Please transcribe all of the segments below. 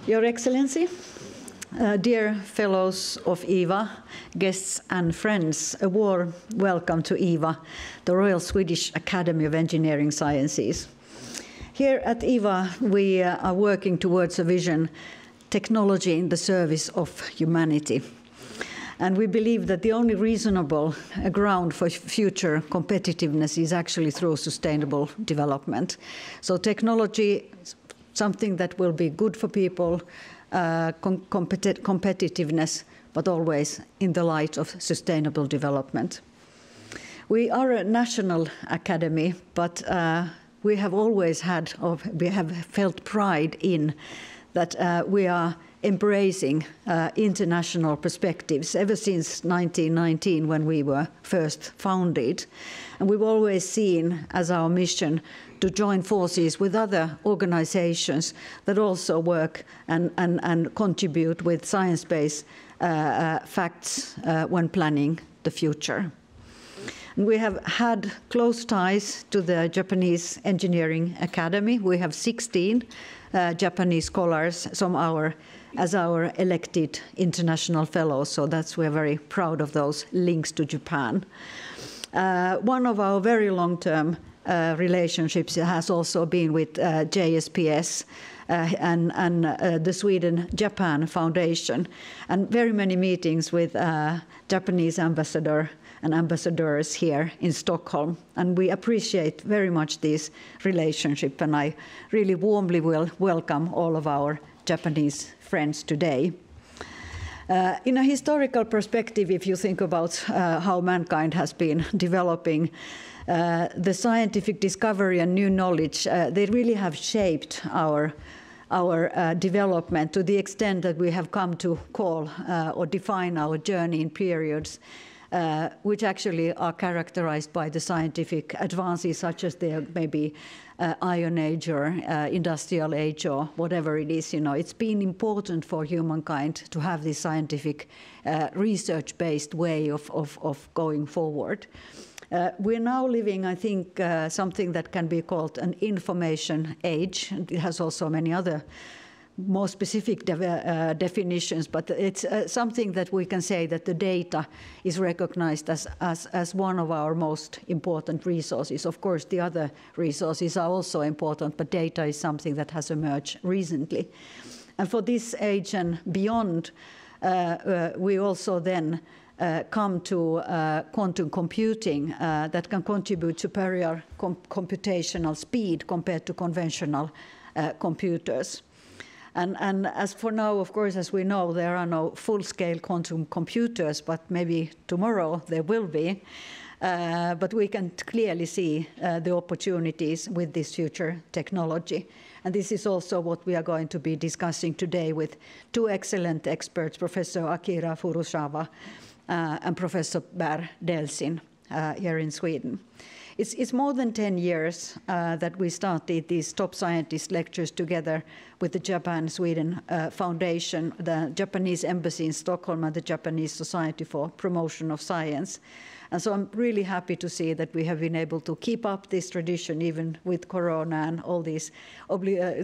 Your Excellency, dear fellows of EVA, guests and friends, a warm welcome to EVA, the Royal Swedish Academy of Engineering Sciences. Here at EVA, we are working towards a vision, technology in the service of humanity. And we believe that the only reasonable ground for future competitiveness is actually through sustainable development. So technology is something that will be good for people, competitiveness, but always in the light of sustainable development. We are a national academy, but we have always had, or we have felt pride in that we are embracing international perspectives ever since 1919 when we were first founded. And we've always seen as our mission to join forces with other organizations that also work and contribute with science-based facts when planning the future. And we have had close ties to the Japanese Engineering Academy. We have 16 Japanese scholars, as our elected international fellows, so we're very proud of those links to Japan. One of our very long-term relationships has also been with JSPS and the Sweden-Japan Foundation, and very many meetings with Japanese ambassador and ambassadors here in Stockholm. And we appreciate very much this relationship, and I really warmly will welcome all of our Japanese friends today. In a historical perspective, if you think about how mankind has been developing, the scientific discovery and new knowledge, they really have shaped our development to the extent that we have come to call or define our journey in periods which actually are characterized by the scientific advances, such as there may be Iron Age or Industrial Age or whatever it is. It's been important for humankind to have this scientific research-based way of going forward. We're now living, I think, something that can be called an information age. It has also many other more specific definitions, but it's something that we can say that the data is recognized as one of our most important resources. Of course, the other resources are also important, but data is something that has emerged recently. And for this age and beyond, we also then come to quantum computing that can contribute superior computational speed compared to conventional computers. And as for now, of course, as we know, there are no full-scale quantum computers, but maybe tomorrow there will be. But we can clearly see the opportunities with this future technology. And this is also what we are going to be discussing today with two excellent experts, Professor Akira Furusawa and Professor Per Delsin here in Sweden. It's more than 10 years that we started these top scientist lectures together with the Japan-Sweden Foundation, the Japanese Embassy in Stockholm, and the Japanese Society for Promotion of Science. And so I'm really happy to see that we have been able to keep up this tradition, even with Corona and all these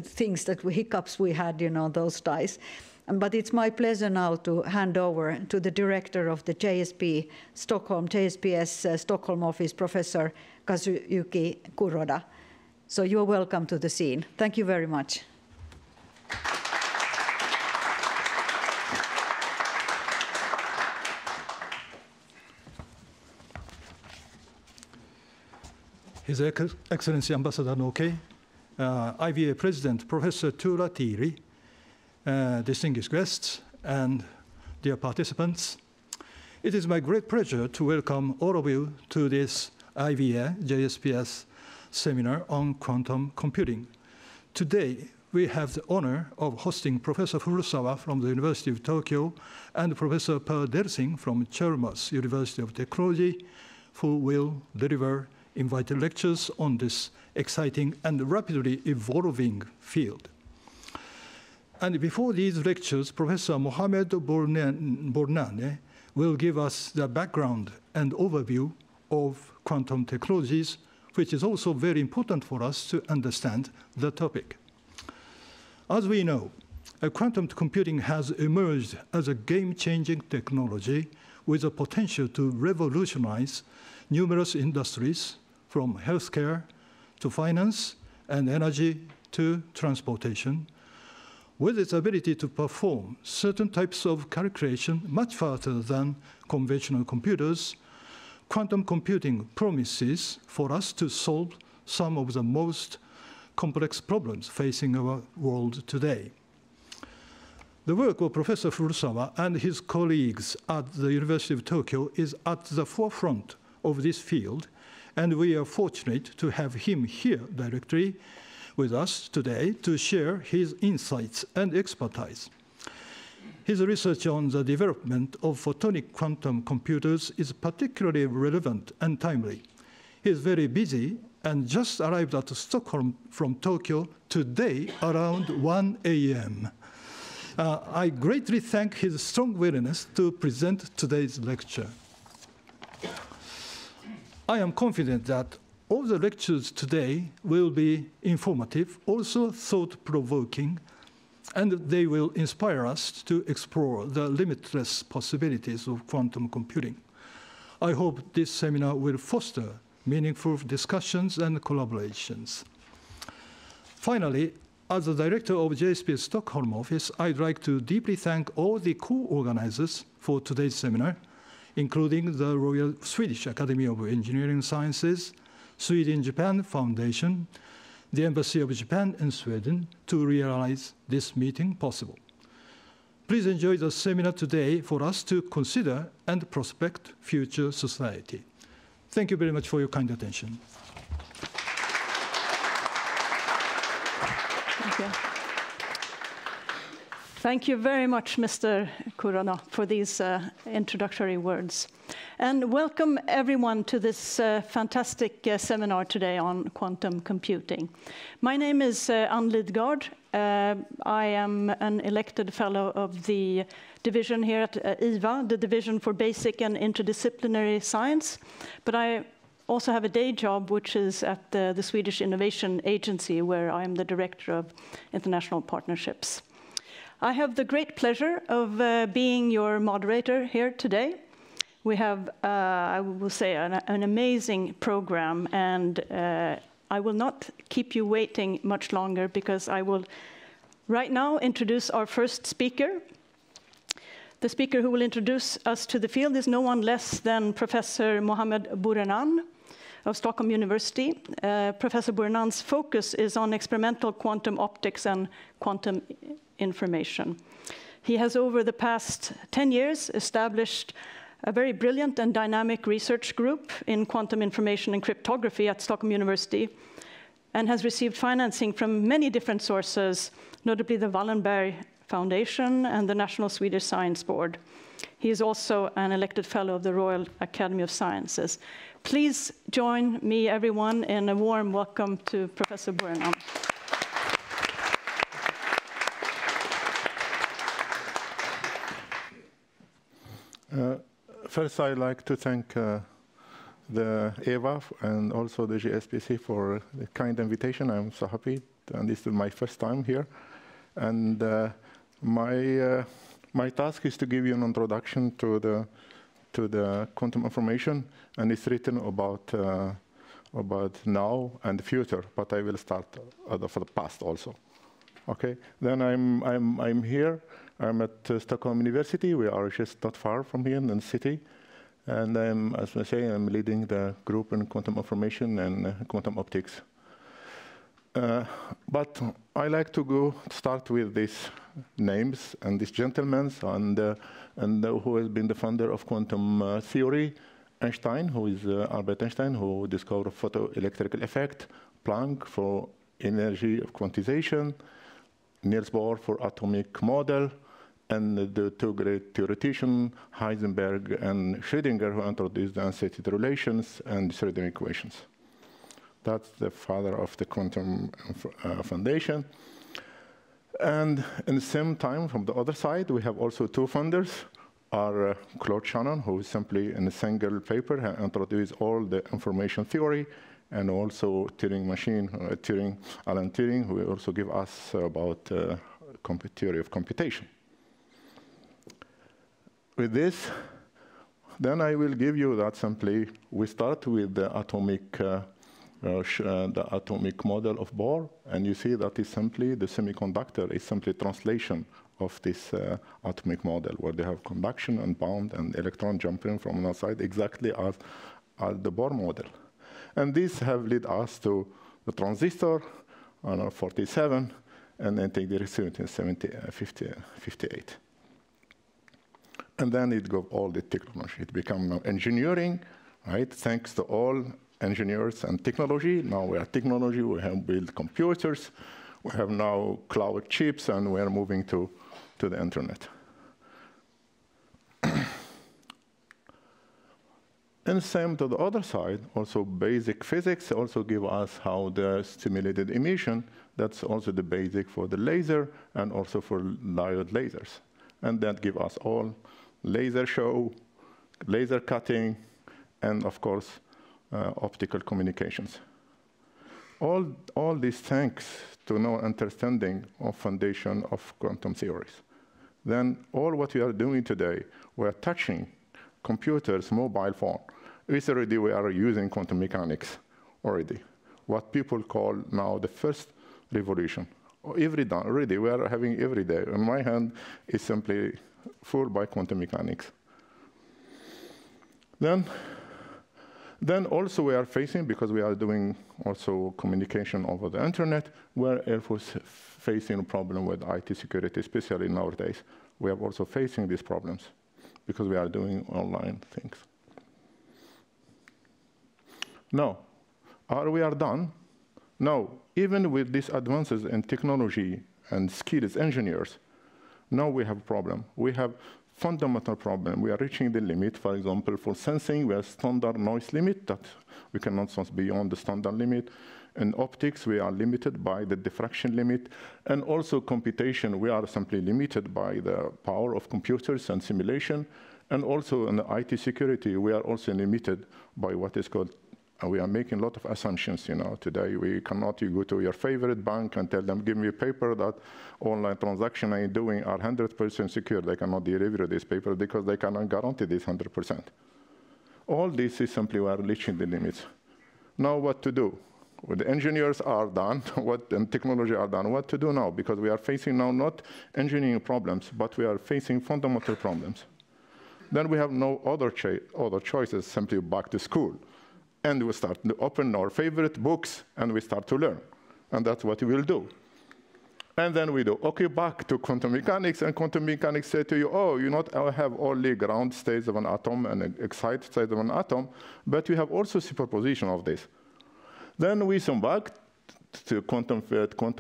things hiccups we had, those ties. But it's my pleasure now to hand over to the director of the JSPS Stockholm office, Professor Kazuyuki Kuroda. So you're welcome to the scene. Thank you very much. His Excellency Ambassador Noke, IVA President Professor Tuula Teeri, distinguished guests, and dear participants. It is my great pleasure to welcome all of you to this IVA JSPS seminar on quantum computing. Today, we have the honor of hosting Professor Furusawa from the University of Tokyo and Professor Per Delsin from Chalmers University of Technology, who will deliver invited lectures on this exciting and rapidly evolving field. And before these lectures, Professor Mohamed Bourennane will give us the background and overview of quantum technologies, which is also very important for us to understand the topic. As we know, Quantum computing has emerged as a game-changing technology with the potential to revolutionize numerous industries, from healthcare to finance and energy to transportation, with its ability to perform certain types of calculation much faster than conventional computers. Quantum computing promises for us to solve some of the most complex problems facing our world today. The work of Professor Furusawa and his colleagues at the University of Tokyo is at the forefront of this field, and we are fortunate to have him here directly with us today to share his insights and expertise. His research on the development of photonic quantum computers is particularly relevant and timely. He is very busy and just arrived at Stockholm from Tokyo today around 1 a.m. I greatly thank his strong willingness to present today's lecture. I am confident that all the lectures today will be informative, also thought-provoking, and they will inspire us to explore the limitless possibilities of quantum computing. I hope this seminar will foster meaningful discussions and collaborations. Finally, as the director of JSPS Stockholm office, I'd like to deeply thank all the co-organizers for today's seminar, including the Royal Swedish Academy of Engineering Sciences, Sweden-Japan Foundation, the Embassy of Japan in Sweden, to realize this meeting possible. Please enjoy the seminar today for us to consider and prospect future society. Thank you very much for your kind attention. Thank you. Thank you very much, Mr. Kuroda, for these introductory words. And welcome everyone to this fantastic seminar today on quantum computing. My name is Ann Lidgard. I am an elected fellow of the division here at IVA, the Division for Basic and Interdisciplinary Science. But I also have a day job, which is at the Swedish Innovation Agency, where I am the Director of International Partnerships. I have the great pleasure of being your moderator here today. We have, I will say, an amazing program, and I will not keep you waiting much longer, because I will right now introduce our first speaker. The speaker who will introduce us to the field is no one less than Professor Mohamed Bourennane of Stockholm University. Professor Bourrennane's focus is on experimental quantum optics and quantum information. He has, over the past 10 years, established a very brilliant and dynamic research group in quantum information and cryptography at Stockholm University, and has received financing from many different sources, notably the Wallenberg Foundation and the National Swedish Science Board. He is also an elected fellow of the Royal Academy of Sciences. Please join me, everyone, in a warm welcome to Professor Bourennane. First, I'd like to thank the EVA and also the JSPC for the kind invitation. I'm so happy, and this is my first time here. And my task is to give you an introduction to the quantum information, and it's written about now and the future. But I will start for the past also. Okay. Then I'm here. I'm at Stockholm University. We are just not far from here in the city. And as I say, I'm leading the group in quantum information and quantum optics. But I like to start with these names and these gentlemen, and who has been the founder of quantum theory. Einstein, who is Albert Einstein, who discovered photoelectric effect. Planck for energy of quantization. Niels Bohr for atomic model, and the two great theoreticians, Heisenberg and Schrödinger, who introduced the uncertainty relations and Schrödinger equations. That's the father of the quantum foundation. And in the same time, from the other side, we have also two founders, are Claude Shannon, who simply in a single paper introduced all the information theory, and also Turing machine, Alan Turing, who will also give us about theory of computation. With this, then I will give you that simply, we start with the atomic model of Bohr, and you see that is simply, the semiconductor is simply translation of this atomic model, where they have conduction and bound and electron jumping from another side, exactly as the Bohr model. And these have led us to the transistor, 47, and then take the receiver in 58. And then it got all the technology. It became now engineering, right? Thanks to all engineers and technology. Now we are technology, we have built computers, we have now cloud chips, and we are moving to the internet. And same to the other side, also basic physics also give us how the stimulated emission, that's also the basic for the laser and also for diode lasers. And that give us all laser show, laser cutting, and of course, optical communications. All these thanks to no understanding of foundation of quantum theories. Then all what we are doing today, we are touching computers, mobile phone. We are using quantum mechanics already. What people call now the first revolution. Already, we are having every day. In my hand is simply full by quantum mechanics. Then also we are facing, because we are doing also communication over the internet, where Air Force facing a problem with IT security, especially nowadays. We are also facing these problems because we are doing online things. Now, are we done? No, even with these advances in technology and skilled engineers, now we have a problem. We have fundamental problem. We are reaching the limit. For example, for sensing, we have standard noise limit that we cannot sense beyond the standard limit. In optics, we are limited by the diffraction limit. And also computation, we are simply limited by the power of computers and simulation. And also in the IT security, we are also limited by what is called, we are making a lot of assumptions, today. We cannot, you go to your favorite bank and tell them, give me a paper that online transaction I'm doing are 100% secure. They cannot deliver this paper because they cannot guarantee this 100%. All this is simply we are reaching the limits. Now what to do? Well, the engineers are done, and technology are done. What to do now? Because we are facing now not engineering problems, but we are facing fundamental problems. Then we have no other choices, simply back to school. And we start to open our favorite books, and we start to learn. And that's what we will do. And then we do, okay, back to quantum mechanics, and quantum mechanics say to you, oh, you not have only ground states of an atom and excited states of an atom, but you have also superposition of this. Then we come back to quantum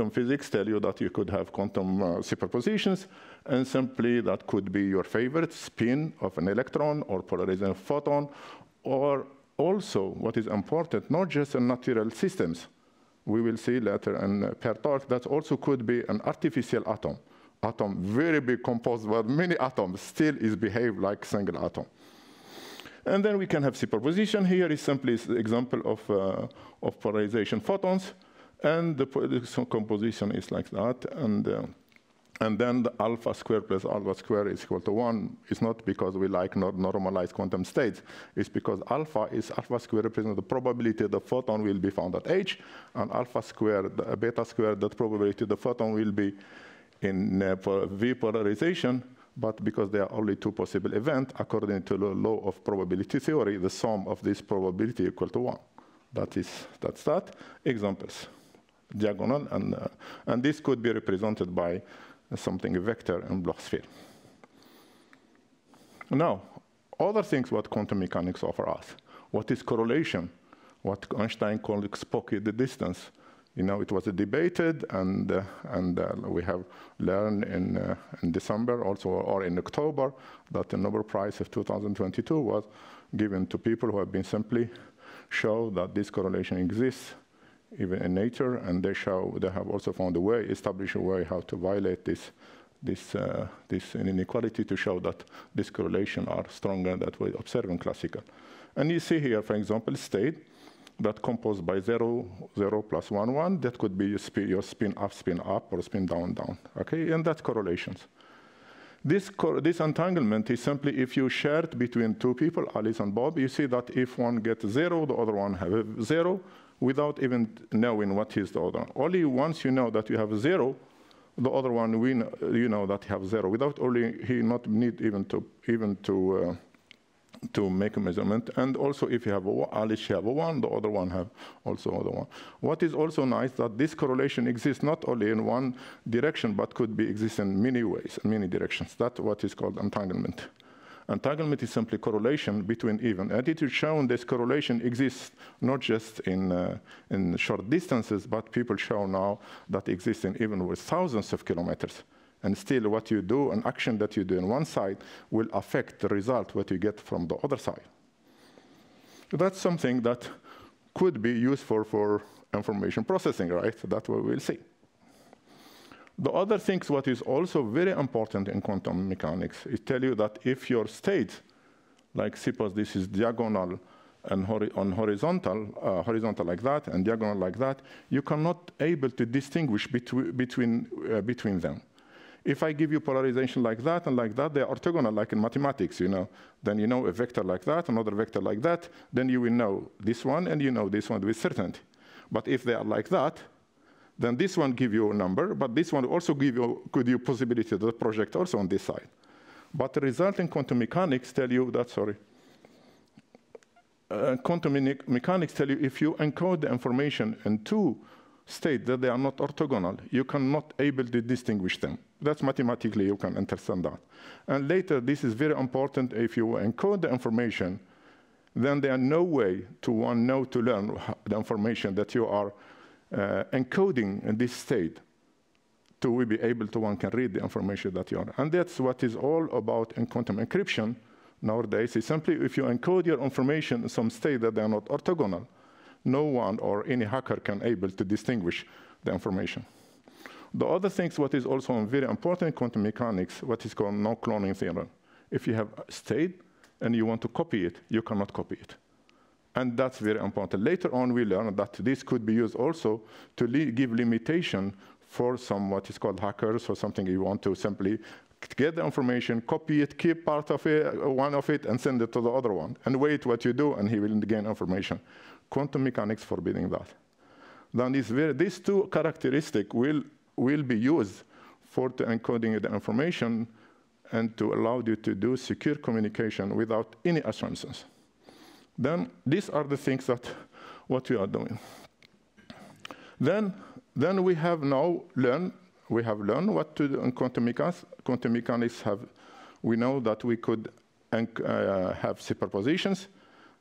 physics, tell you that you could have quantum superpositions, and simply that could be your favorite spin of an electron or polarizing photon, or also, what is important, not just in natural systems. We will see later in per talk that also could be an artificial atom. Atom very big composed, but many atoms still is behave like single atom. And then we can have superposition. Here is simply an example of polarization photons, and the composition is like that. And then the alpha square plus alpha square is equal to 1. It's not because we like not normalized quantum states. It's because alpha square represents the probability the photon will be found at H, and alpha square, the beta square, that probability the photon will be in V polarization. But because there are only two possible events, according to the law of probability theory, the sum of this probability equal to 1. That's that. Examples, diagonal, and this could be represented by something a vector in Bloch sphere. Now, other things what quantum mechanics offer us. What is correlation? What Einstein called Spock distance. It was debated, and we have learned in December also, or in October, that the Nobel Prize of 2022 was given to people who have been simply show that this correlation exists even in nature, and they have also found a way, established a way how to violate this inequality to show that this correlation are stronger than we observe in classical. And you see here, for example, state that composed by 0, 0 plus 1, 1. That could be your spin up, or spin down, down. Okay, and that's correlations. This entanglement is simply if you share it between two people, Alice and Bob, you see that if one gets 0, the other one has 0, without even knowing what is the other one. Only once you know that you have 0, the other one, you know that you have 0, without he not need even to make a measurement. And also if you have Alice have a 1, the other one have also other 1. What is also nice that this correlation exists not only in one direction, but could be exist in many ways, in many directions. That's what is called entanglement. Entanglement is simply correlation between even. And it is shown this correlation exists not just in short distances, but people show now that exists in even with thousands of kilometers. And still what you do, an action that you do on one side will affect the result, what you get from the other side. That's something that could be useful for information processing, right? That's what we'll see. The other things what is also very important in quantum mechanics is tell you that if your state, like suppose this is diagonal and horizontal like that, and diagonal like that, you cannot able to distinguish between them. If I give you polarization like that and like that, they're orthogonal, like in mathematics, you know. Then you know a vector like that, another vector like that, then you will know this one, and you know this one with certainty. But if they are like that, then this one give you a number, but this one also give you possibility to the project also on this side. But the result in quantum mechanics tell you that, quantum mechanics tell you if you encode the information in two states that they are not orthogonal, you cannot able to distinguish them. That's mathematically you can understand that. And later, this is very important. If you encode the information, then there are no way to know to learn the information that you are encoding in this state to be able to one can read the information that you are. And that's what is all about in quantum encryption nowadays. Is simply if you encode your information in some state that they are not orthogonal, no one or any hacker can able to distinguish the information. The other things, what is also very important in quantum mechanics, what is called no-cloning theorem. If you have a state and you want to copy it, you cannot copy it. And that's very important. Later on, we learn that this could be used also to give limitation for some what is called hackers or something you want to simply get the information, copy it, keep part of it, one of it, and send it to the other one, and wait what you do, and he will gain information. Quantum mechanics forbidding that. Then these two characteristics will be used for the encoding the information and to allow you to do secure communication without any assumptions. Then these are the things that what we are doing. Then we have now learned what to do in quantum mechanics. Quantum mechanics we know that we could have superpositions.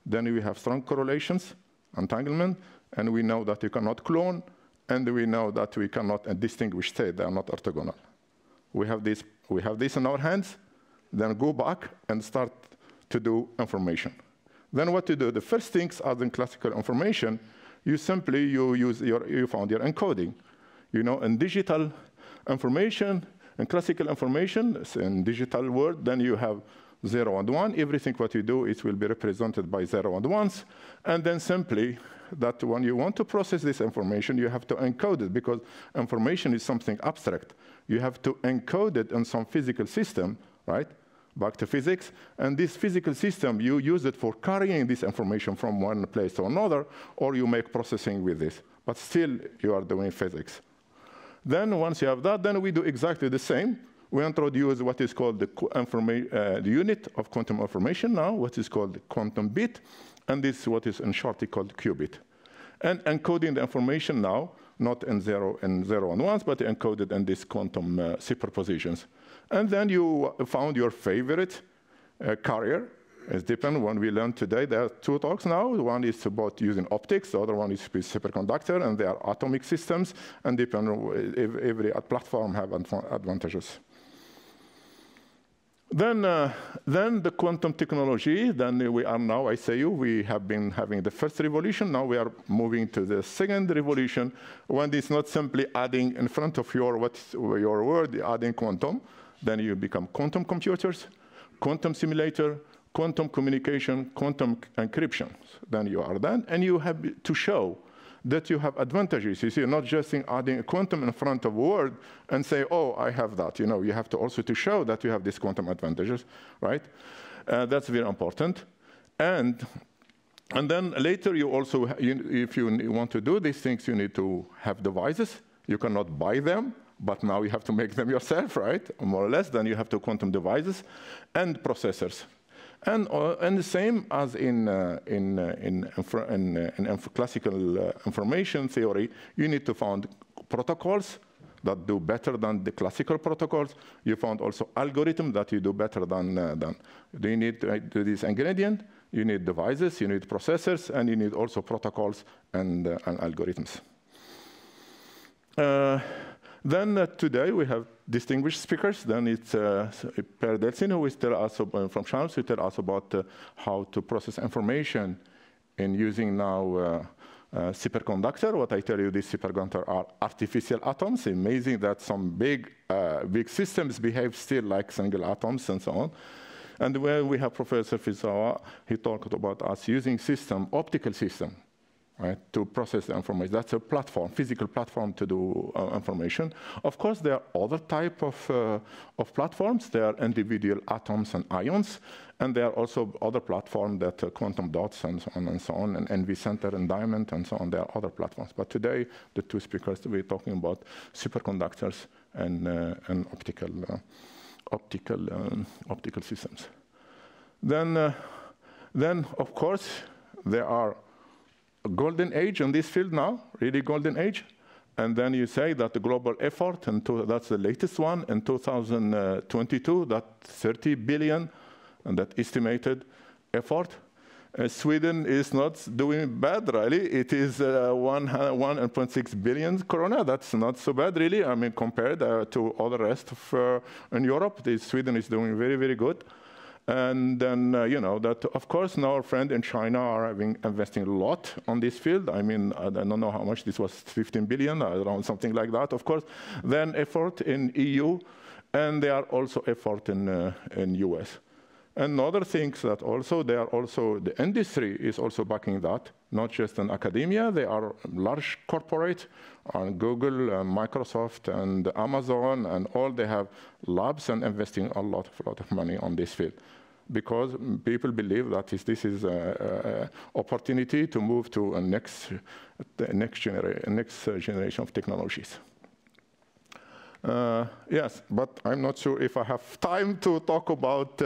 Then we have strong correlations, entanglement, and we know that you cannot clone, and we know that we cannot distinguish state. They are not orthogonal. We have this in our hands. Then go back and start to do information. Then what to do? The first things as in classical information, you found your encoding. You know, in digital information, in classical information, in digital world, then you have 0 and 1. Everything what you do, it will be represented by 0 and 1s. And then simply that when you want to process this information, you have to encode it because information is something abstract. You have to encode it in some physical system, right? Back to physics. And this physical system, you use it for carrying this information from one place to another, or you make processing with this. But still, you are doing physics. Then once you have that, then we do exactly the same. We introduce what is called the unit of quantum information now, what is called the quantum bit. And this is what is in short called qubit. And encoding the information now, not in 0 and 1s, but encoded in these quantum superpositions. And then you found your favorite carrier. It depends. When we learned today, there are two talks now. One is about using optics. The other one is superconductor, and they are atomic systems. And depend every platform have advantages. Then the quantum technology. Then we are now. I say we have been having the first revolution. Now we are moving to the second revolution. When it's not simply adding in front of your word, adding quantum. Then you become quantum computers, quantum simulator, quantum communication, quantum encryption. Then you are done, and you have to show that you have advantages. You see, not just in adding a quantum in front of a word and say, oh, I have that. You know, you have to also to show that you have these quantum advantages, right? That's very important. And then later you also, if you want to do these things, you need to have devices. You cannot buy them, but now you have to make them yourself, right? More or less, then you have to quantum devices and processors. And the same as in classical information theory, you need to find protocols that do better than the classical protocols. You found also algorithms that you do better than. You need to do this ingredient. You need devices, you need processors, and you need also protocols and algorithms. Then today we have distinguished speakers. Then it's Per Delsin, who will tell us from Charles, who tell us about how to process information in using now superconductor. What I tell you, these superconductors are artificial atoms. Amazing that some big systems behave still like single atoms and so on. And when we have Professor Furusawa, he talked about us using optical system, right, to process the information. That's a platform, physical platform to do information. Of course, there are other type of platforms. There are individual atoms and ions, and there are also other platforms that quantum dots and so on, and NV Center and Diamond and so on. There are other platforms. But today, the two speakers, we're talking about superconductors and optical systems. Then of course, there are a golden age in this field now, really golden age. And then you say that the global effort, and that's the latest one, in 2022, that 30 billion, and that estimated effort. Sweden is not doing bad, really. It is 1.6 billion krona. That's not so bad, really. I mean, compared to all the rest of in Europe, Sweden is doing very, very good. And then, you know, that, of course, now our friends in China are investing a lot on this field. I mean, I don't know how much. This was 15 billion, around something like that, of course. Then effort in EU, and there are also effort in US. And other things that also, the industry is also backing that, not just in academia. They are large corporate, Google, Microsoft, and Amazon, and all. They have labs and investing a lot of money on this field, because people believe that this is an opportunity to move to a next generation of technologies. Yes, but I'm not sure if I have time to talk about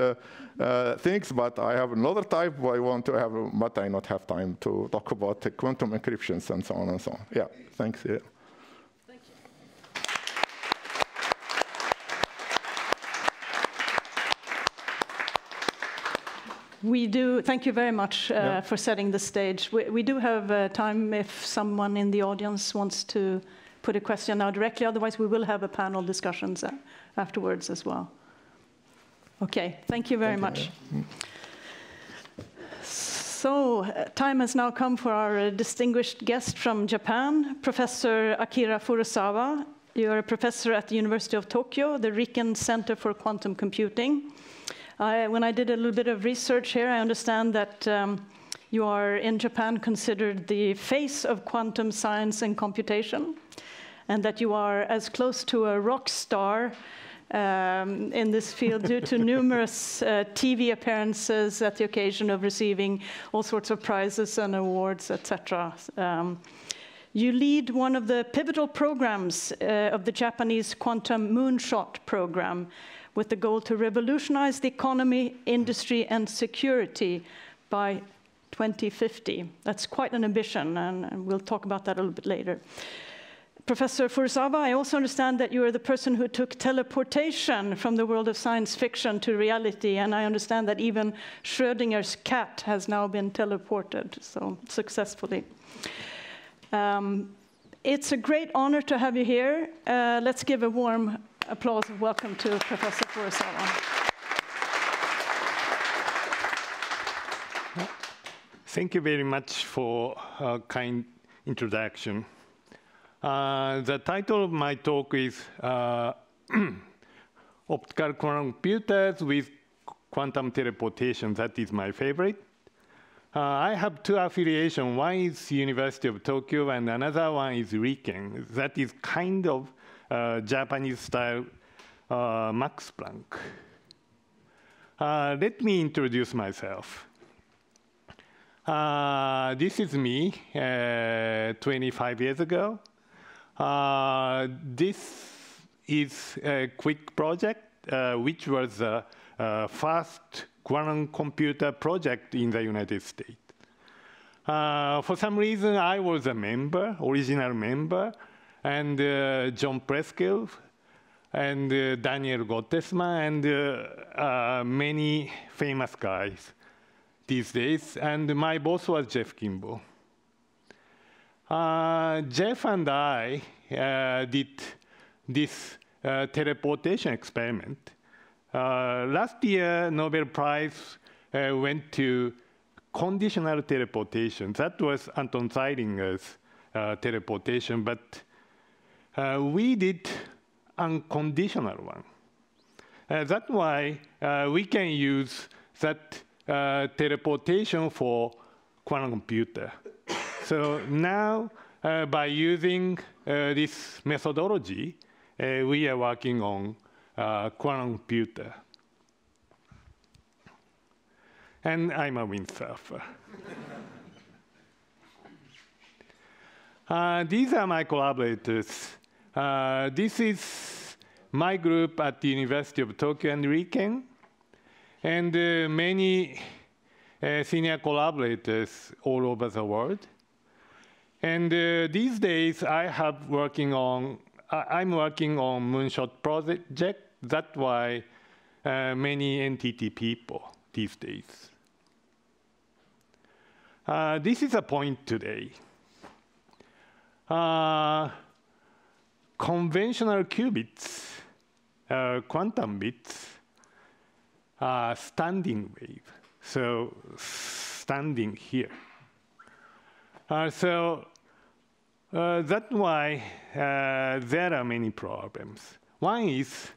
things, but I have another type I want to have, but I not have time to talk about quantum encryptions and so on and so on. Yeah, thanks. Yeah. Thank you. We do, thank you very much for setting the stage. We do have time if someone in the audience wants to put a question now directly, otherwise we will have a panel discussions afterwards as well. Okay, thank you very much. So, time has now come for our distinguished guest from Japan, Professor Akira Furusawa. You're a professor at the University of Tokyo, the RIKEN Center for Quantum Computing. When I did a little bit of research here, I understand that you are in Japan considered the face of quantum science and computation, and that you are as close to a rock star in this field due to numerous TV appearances at the occasion of receiving all sorts of prizes and awards, etc. You lead one of the pivotal programs of the Japanese Quantum Moonshot program, with the goal to revolutionize the economy, industry, and security by 2050. That's quite an ambition, and we'll talk about that a little bit later. Professor Furusawa, I also understand that you are the person who took teleportation from the world of science fiction to reality, and I understand that even Schrödinger's cat has now been teleported, so successfully. It's a great honor to have you here. Let's give a warm applause and welcome to Professor Furusawa. Thank you very much for a kind introduction. The title of my talk is Optical Computers with quantum teleportation, that is my favorite. I have two affiliations. One is University of Tokyo, and another one is RIKEN. That is kind of Japanese-style Max Planck. Let me introduce myself. This is me 25 years ago. This is a quick project, which was the first quantum computer project in the United States. For some reason, I was a member, original member, and John Preskill, and Daniel Gottesman, and many famous guys these days. And my boss was Jeff Kimball. Jeff and I did this teleportation experiment. Last year, Nobel Prize went to conditional teleportation. That was Anton Zeilinger's teleportation, but we did unconditional one. That's why we can use that teleportation for quantum computer. So now, by using this methodology, we are working on quantum computer. And I'm a windsurfer. These are my collaborators. This is my group at the University of Tokyo and RIKEN, and many senior collaborators all over the world. And these days, I'm working on Moonshot project. That's why many NTT people these days. This is a point today. Conventional qubits, quantum bits, are standing wave. So standing here. That's why there are many problems. One is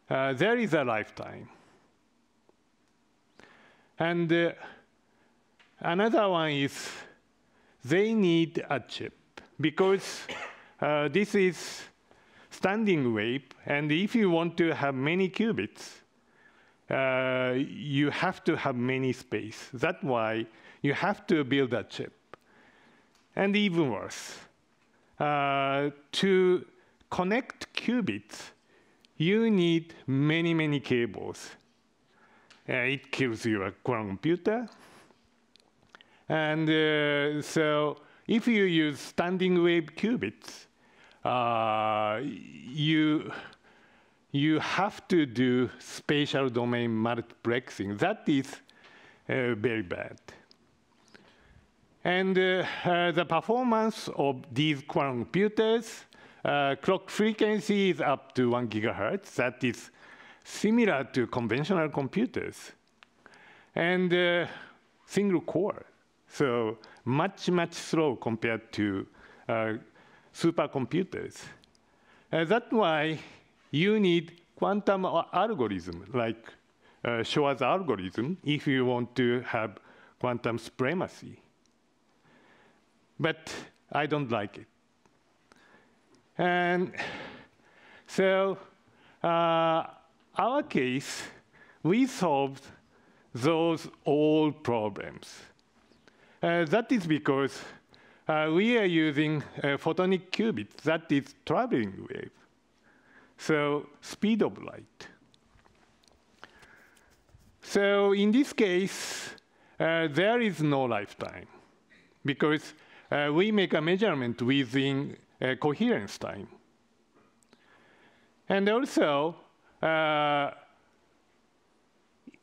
there is a lifetime. And another one is they need a chip, because this is standing wave, and if you want to have many qubits, you have to have many space. That's why you have to build a chip. And even worse, to connect qubits, you need many, many cables. It kills your quantum computer. And so if you use standing wave qubits, you have to do spatial domain multiplexing. That is very bad. And the performance of these quantum computers, clock frequency is up to 1 gigahertz. That is similar to conventional computers. And single core, so much, much slow compared to supercomputers. That's why you need quantum algorithm, like Shor's algorithm, if you want to have quantum supremacy. But I don't like it. And so our case, we solved those old problems. That is because we are using photonic qubits, that is traveling wave. So speed of light. So in this case, there is no lifetime, because we make a measurement within coherence time. And also,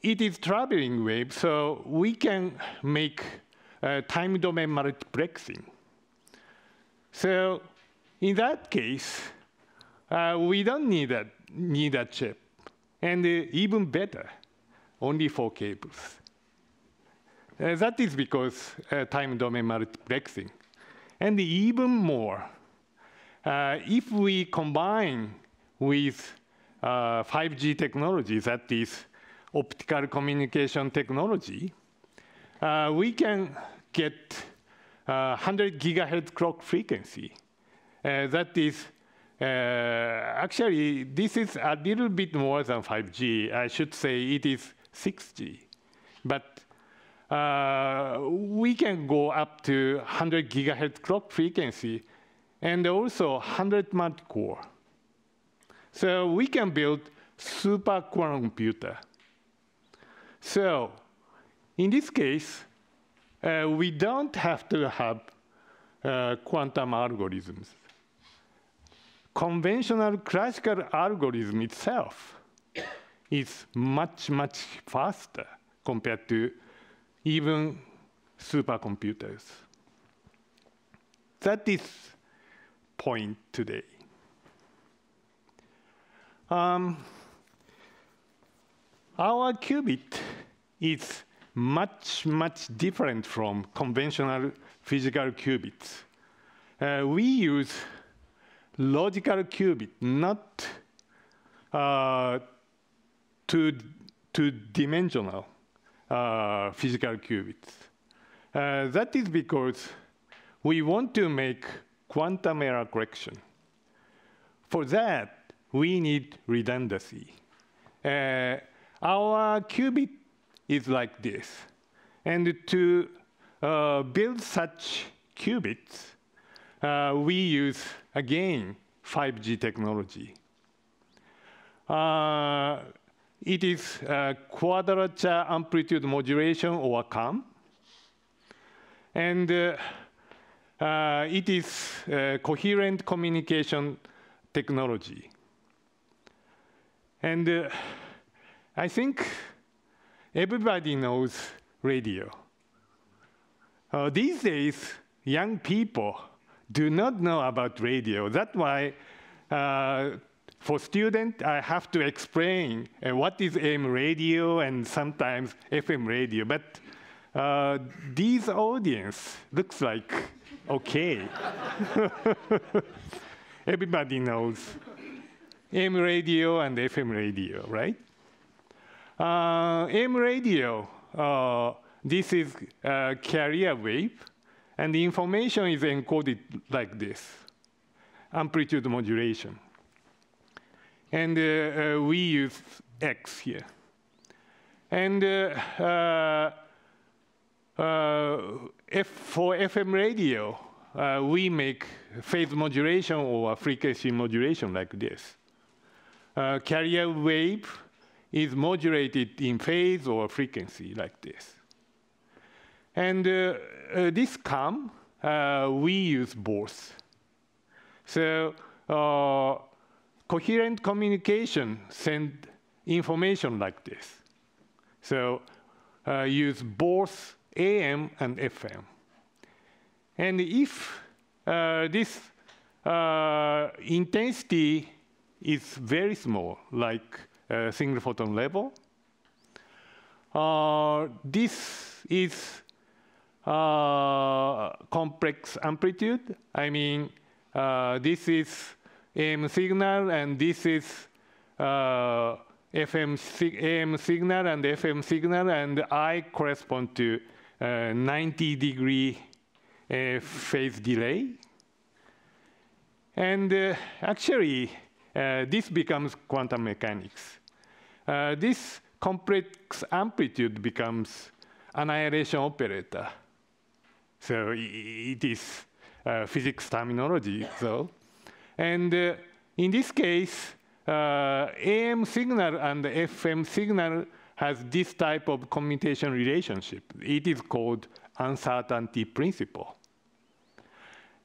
it is traveling wave, so we can make time domain multiplexing. So in that case, we don't need a chip. And even better, only 4 cables. That is because time domain multiplexing. And even more, if we combine with 5G technology, that is optical communication technology, we can get 100 gigahertz clock frequency. That is, actually, this is a little bit more than 5G. I should say it is 6G. But we can go up to 100 gigahertz clock frequency and also 100 multi-core. So we can build super quantum computer. So in this case, we don't have to have quantum algorithms. Conventional classical algorithm itself is much, much faster compared to even supercomputers. That is point today. Our qubit is much, much different from conventional physical qubits. We use logical qubit, not two-dimensional physical qubits. That is because we want to make quantum error correction. For that, we need redundancy. Our qubit is like this. And to build such qubits, we use, again, 5G technology. It is quadrature amplitude modulation, or CAM. And it is coherent communication technology. And I think everybody knows radio. These days, young people do not know about radio. That's why, for students, I have to explain what is AM radio and sometimes FM radio. But these audience looks like okay. Everybody knows AM radio and FM radio, right? AM radio, this is carrier wave, and the information is encoded like this, amplitude modulation. And we use X here. And for FM radio, we make phase modulation or frequency modulation like this. Carrier wave is modulated in phase or frequency like this. And this CAM, we use both. So coherent communication send information like this. So use both AM and FM. And if this intensity is very small, like single photon level, this is complex amplitude. I mean, this is AM signal, and this is AM signal and FM signal, and I correspond to 90-degree phase delay. And actually, this becomes quantum mechanics. This complex amplitude becomes annihilation operator. So it is physics terminology, though. And in this case, AM signal and FM signal has this type of commutation relationship. It is called uncertainty principle.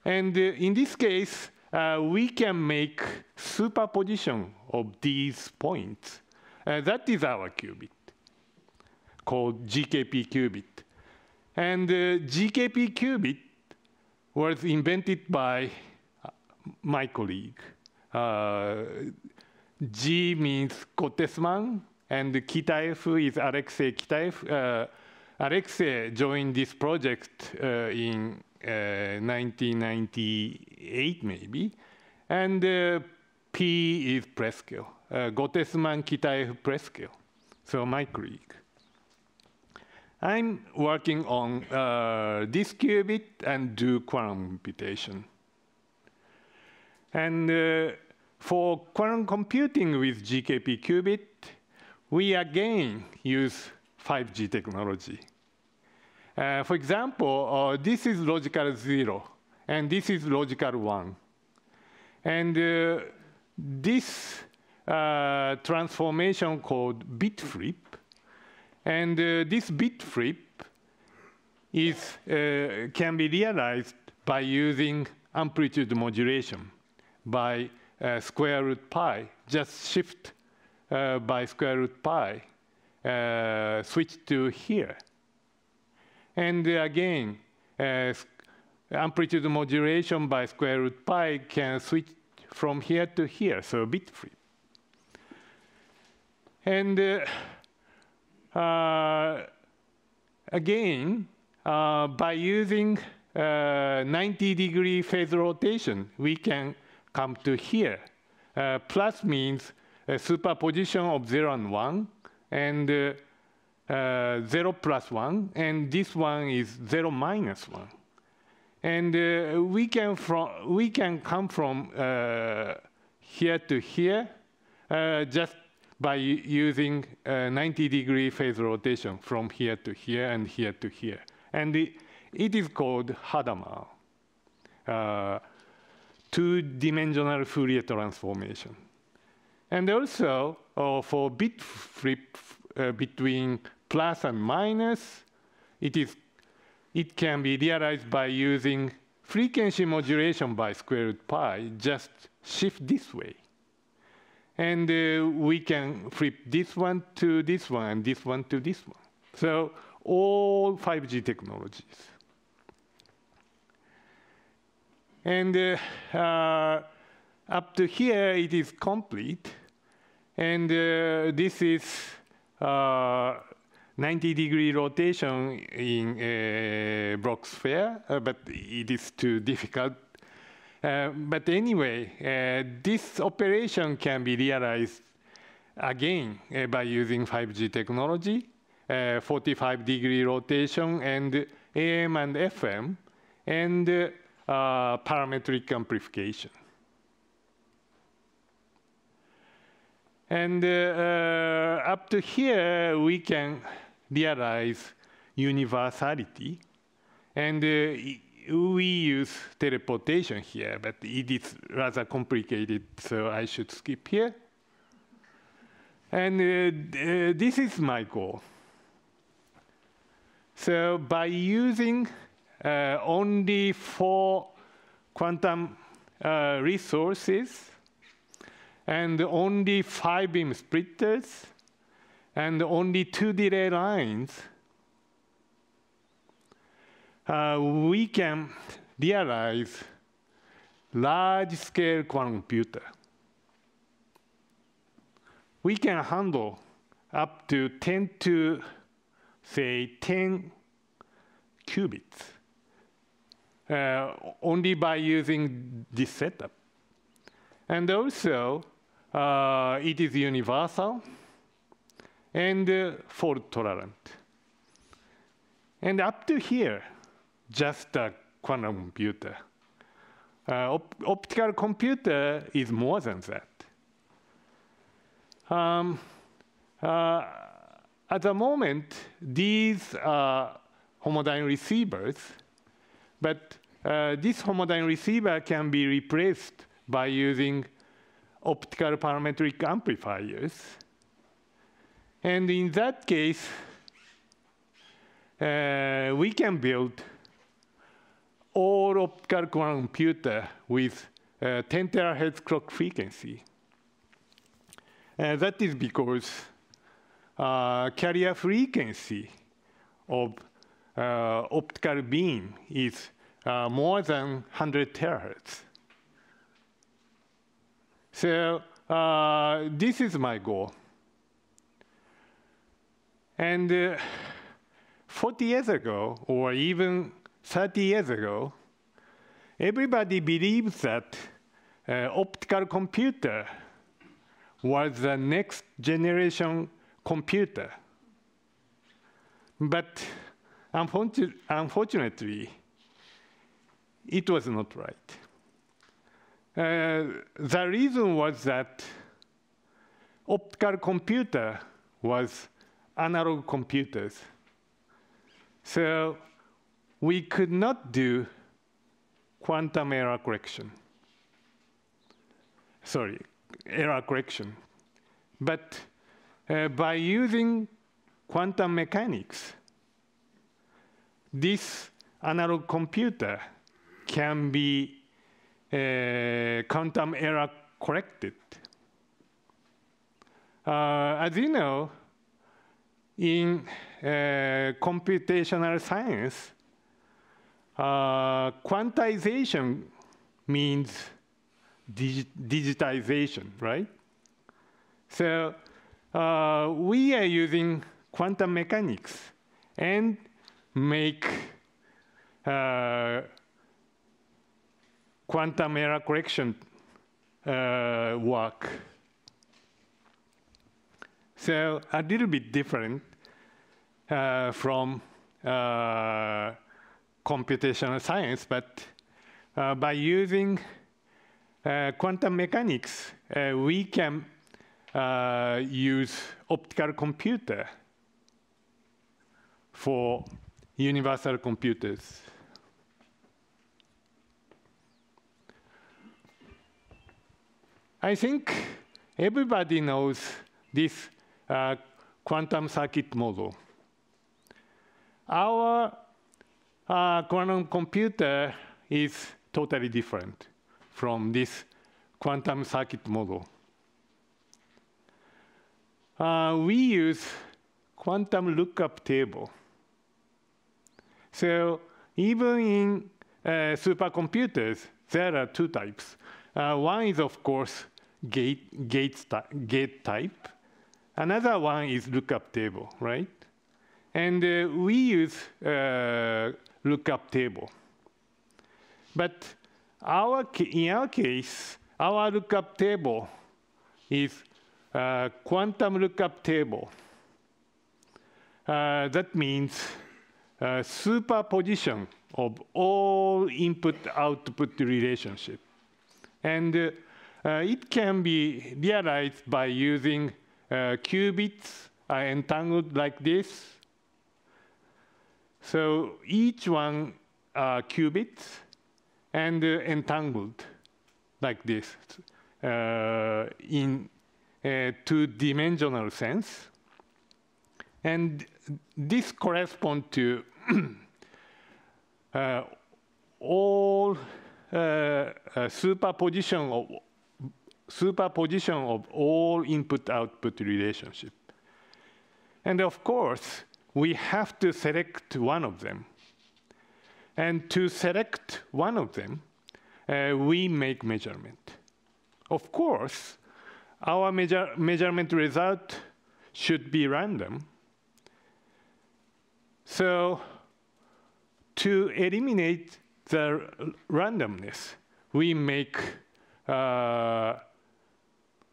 And in this case, we can make superposition of these points. That is our qubit, called GKP qubit. And GKP qubit was invented by my colleague. G means Gottesman, and Kitaev is Alexei Kitaev. Alexei joined this project in 1998, maybe. And P is Preskel. Gottesman, Kitaev, Preskel. so my colleague. I'm working on this qubit and do quantum computation. And for quantum computing with GKP qubit, we again use 5G technology. For example, this is logical 0, and this is logical 1. And this transformation called bit flip. And this bit flip is, can be realized by using amplitude modulation by square root pi. Just shift by square root pi, switch to here. And again, amplitude modulation by square root pi can switch from here to here, so bit flip. And again, by using 90-degree phase rotation, we can come to here. Plus means a superposition of 0 and 1, and 0 plus 1, and this one is 0 minus 1. And we can come from here to here just by using 90-degree phase rotation from here to here and here to here. And it is called Hadamard, two-dimensional Fourier transformation. And also, for bit flip between plus and minus, it can be realized by using frequency modulation by square root pi, just shift this way. And we can flip this one to this one and this one to this one. So all 5G technologies. And up to here, it is complete. And this is 90-degree rotation in a Bloch sphere, but it is too difficult. But anyway, this operation can be realized again by using 5G technology, 45-degree rotation, and AM and FM, and parametric amplification. And up to here, we can realize universality. And we use teleportation here, but it is rather complicated, so I should skip here. And this is my goal. So by using only 4 quantum resources, and only 5 beam splitters, and only 2 delay lines, we can realize large-scale quantum computer. We can handle up to 10 to, say, 10 qubits only by using this setup. And also, it is universal and fault tolerant. And up to here, just a quantum computer. Optical computer is more than that. At the moment, these are homodyne receivers, but this homodyne receiver can be replaced by using optical parametric amplifiers. And in that case, we can build all optical quantum computer with 10 terahertz clock frequency. That is because carrier frequency of optical beam is more than 100 terahertz. So this is my goal. And 40 years ago, or even 30 years ago, everybody believed that optical computer was the next generation computer. But unfortunately, it was not right. The reason was that optical computer was analog computers. So we could not do quantum error correction. Sorry, error correction. But by using quantum mechanics, this analog computer can be quantum error corrected. As you know, in computational science, quantization means digitization, right? So we are using quantum mechanics and make quantum error correction work. So a little bit different from computational science, but by using quantum mechanics, we can use optical computer for universal computers. I think everybody knows this quantum circuit model. Our quantum computer is totally different from this quantum circuit model. We use quantum lookup table. So even in supercomputers, there are two types. One is, of course, gate type. Another one is lookup table, right? And we use lookup table. But in our case, our lookup table is quantum lookup table. That means superposition of all input-output relationship. And it can be realized by using qubits entangled like this. So each one are qubits and entangled like this in a two-dimensional sense. And this corresponds to all superposition of all input-output relationship. And of course, we have to select one of them. And to select one of them, we make measurement. Of course, our measurement result should be random. So to eliminate the randomness, we make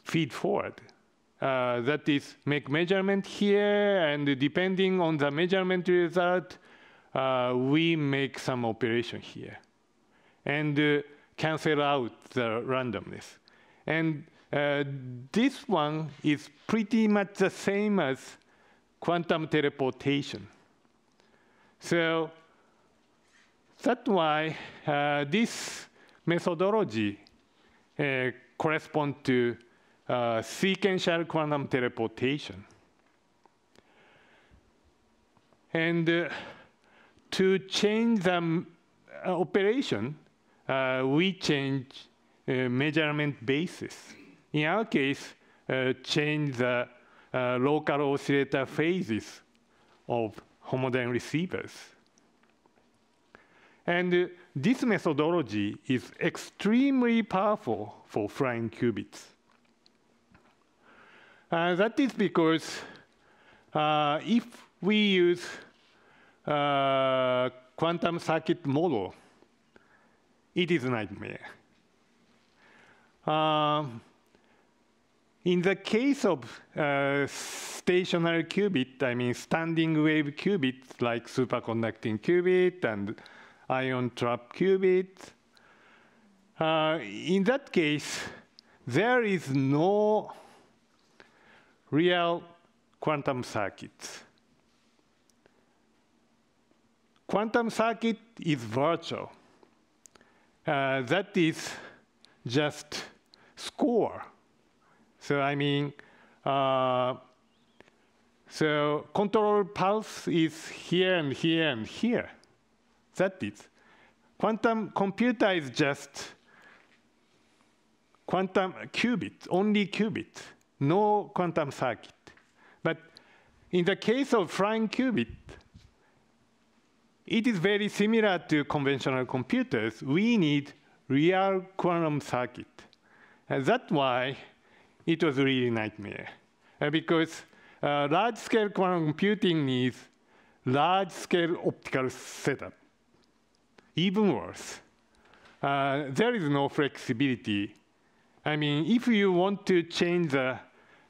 feed forward. That is, make measurement here, and depending on the measurement result, we make some operation here, and cancel out the randomness. And this one is pretty much the same as quantum teleportation. So that's why this methodology corresponds to sequential quantum teleportation. And to change the operation, we change measurement basis. In our case, change the local oscillator phases of homodyne receivers. And this methodology is extremely powerful for flying qubits. That is because if we use quantum circuit model, it is a nightmare. In the case of stationary qubit, I mean standing wave qubits like superconducting qubit and ion trap qubit. In that case, there is no real quantum circuits. Quantum circuit is virtual. That is just score. So I mean, so control pulse is here and here and here. That is. Quantum computer is just quantum qubit, only qubit, no quantum circuit. But in the case of flying qubit, it is very similar to conventional computers. We need real quantum circuit. And that's why it was really a nightmare. Because large-scale quantum computing needs large-scale optical setup. Even worse, there is no flexibility. I mean, if you want to change the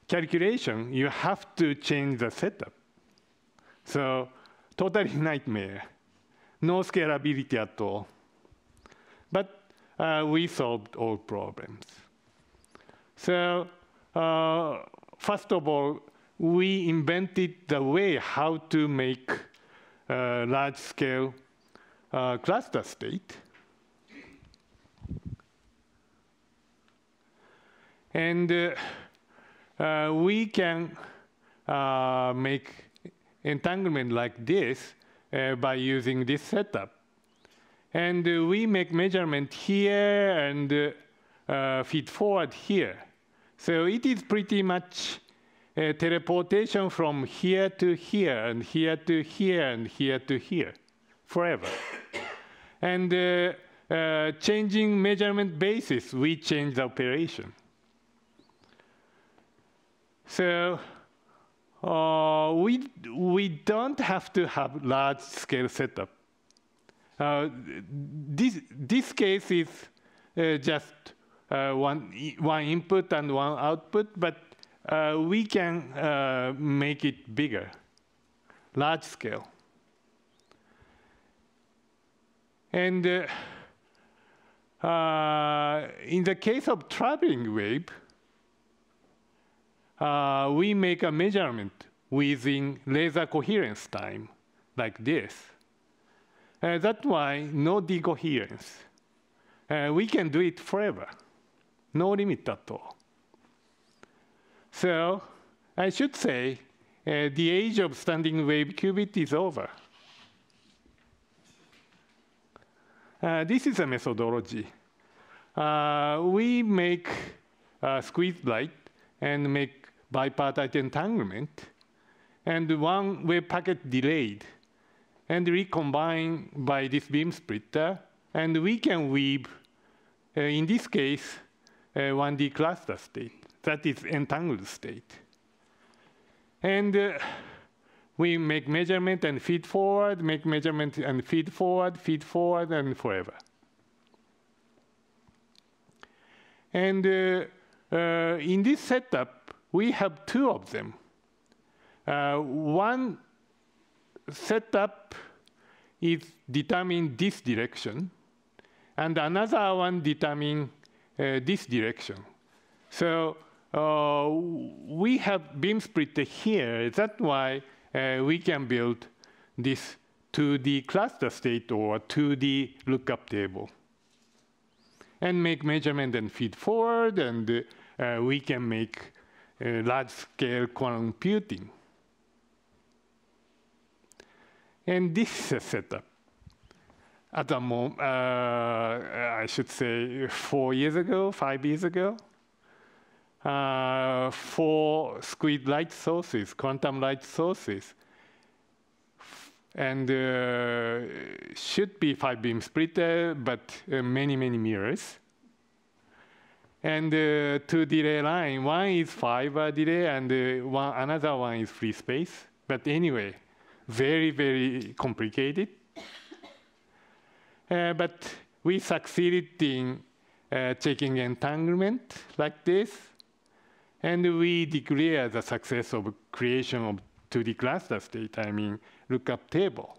calculation, you have to change the setup. So totally nightmare. No scalability at all. But we solved all problems. So first of all, we invented the way how to make large-scale cluster state. And we can make entanglement like this by using this setup. And we make measurement here and feed forward here. So it is pretty much a teleportation from here to here, and here to here, and here to here, forever. And changing measurement basis, we change the operation. So we don't have to have large-scale setup. This case is just one input and one output, but we can make it bigger, large scale. And in the case of traveling wave, we make a measurement within laser coherence time, like this. That's why no decoherence. We can do it forever, no limit at all. So I should say the age of standing wave qubit is over. This is a methodology. We make squeeze light and make bipartite entanglement, and one wave packet delayed, and recombine by this beam splitter, and we can weave, in this case, 1D cluster state. That is entangled state. And we make measurement and feed forward, make measurement and feed forward, and forever. And in this setup, we have two of them. One setup is determine this direction, and another one determine this direction. So we have beam splitter here. That's why we can build this 2D cluster state or 2D lookup table, and make measurement and feed forward, and we can make large-scale quantum computing. And this is a setup. At the moment, I should say 4 years ago, 5 years ago, 4 squid light sources, quantum light sources, and should be 5 beam splitter, but many, many mirrors. And 2 delay line, one is 5 delay, and another one is free space. But anyway, very, very complicated. But we succeeded in checking entanglement like this. And we declare the success of creation of 2D cluster state, I mean lookup table.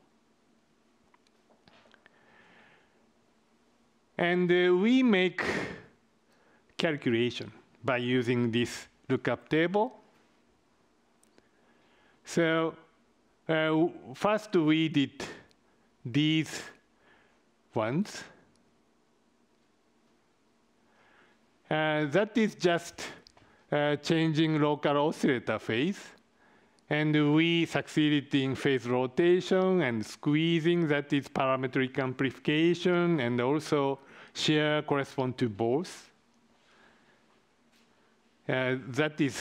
And we make calculation by using this lookup table. So first we did these ones. That is just changing local oscillator phase. And we succeeded in phase rotation and squeezing, that is parametric amplification, and also shear correspond to both. That is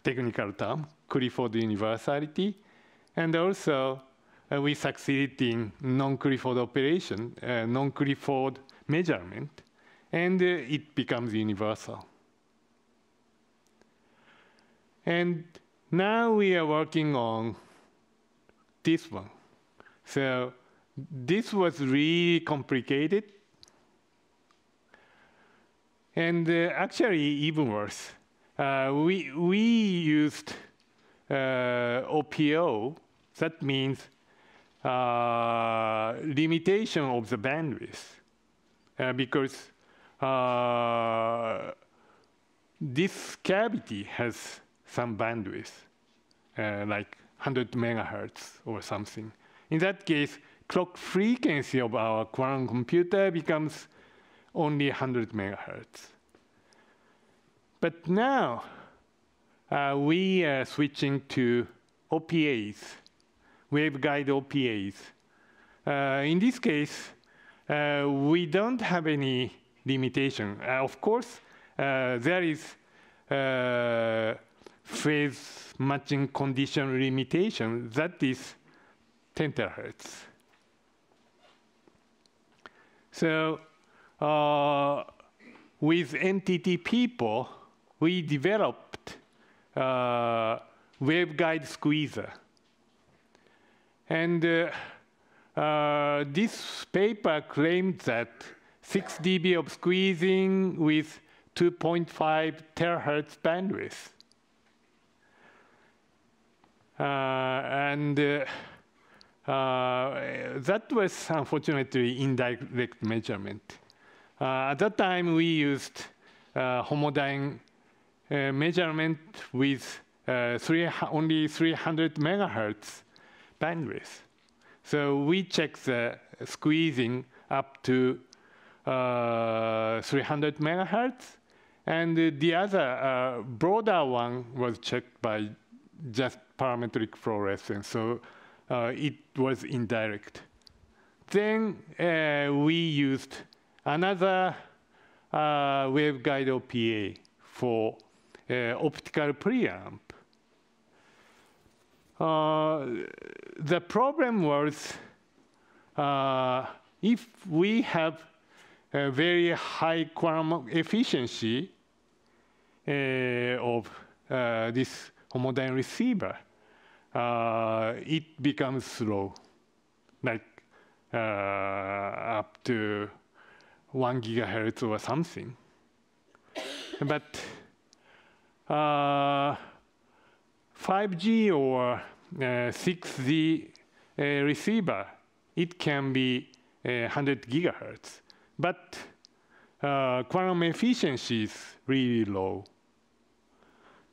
technical term, Clifford universality. And also, we succeeded in non-Clifford operation, non-Clifford measurement, and it becomes universal. And now we are working on this one. So this was really complicated. And actually, even worse. We used OPO. That means limitation of the bandwidth. Because this cavity has some bandwidth, like 100 megahertz or something. In that case, clock frequency of our quantum computer becomes only 100 megahertz. But now, we are switching to OPAs, waveguide OPAs. In this case, we don't have any limitation. Of course, there is phase matching condition limitation, that is 10 terahertz. So with NTT people, we developed waveguide squeezer. And this paper claimed that 6 dB of squeezing with 2.5 terahertz bandwidth. That was unfortunately indirect measurement. At that time, we used homodyne measurement with only 300 megahertz bandwidth. So we checked the squeezing up to 300 megahertz, and the other broader one was checked by just parametric fluorescence, so it was indirect. Then we used another waveguide OPA for optical preamp. The problem was if we have a very high quantum efficiency of this homodyne receiver, it becomes slow, like up to 1 gigahertz or something. But 5G or 6G receiver, it can be 100 gigahertz. But quantum efficiency is really low.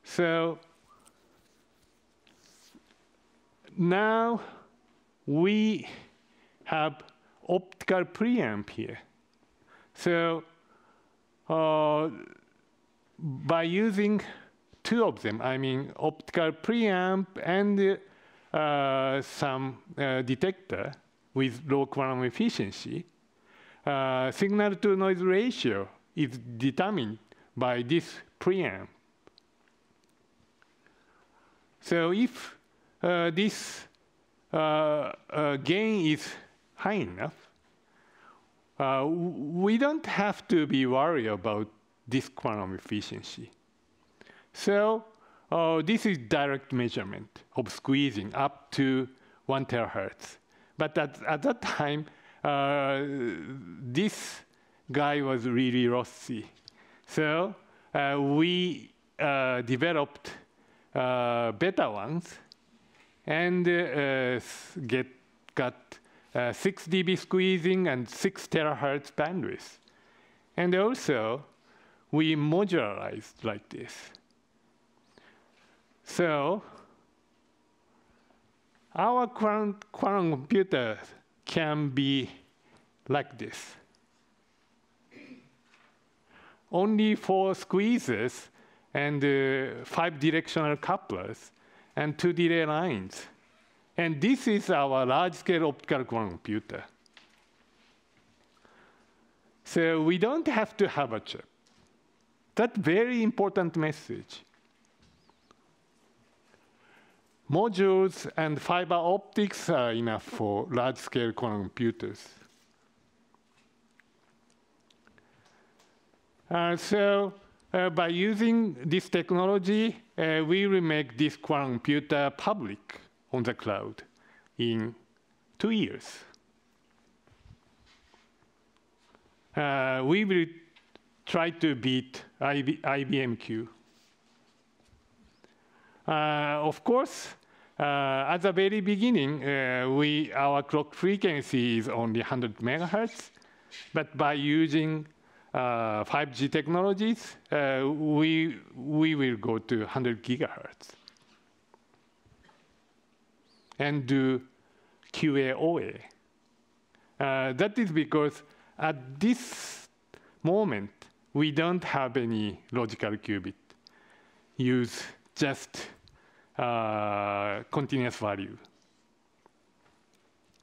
So now we have optical preamp here. So by using two of them, I mean optical preamp and some detector with low quantum efficiency, signal-to-noise ratio is determined by this preamp. So if this gain is high enough, we don't have to be worried about this quantum efficiency. So this is direct measurement of squeezing up to 1 terahertz. But at that time, this guy was really lossy. So we developed better ones and got 6 dB squeezing and 6 terahertz bandwidth. And also, we modularized like this. So our quantum computer can be like this. Only 4 squeezes and 5 directional couplers and 2 delay lines. And this is our large-scale optical quantum computer. So we don't have to have a chip. That's a very important message. Modules and fiber optics are enough for large-scale quantum computers. So by using this technology, we will make this quantum computer public on the cloud in 2 years. We will try to beat IBM Q. Of course, at the very beginning, our clock frequency is only 100 megahertz. But by using 5G technologies, we will go to 100 gigahertz and do QA/OA. That is because at this moment, we don't have any logical qubit. Use just continuous value.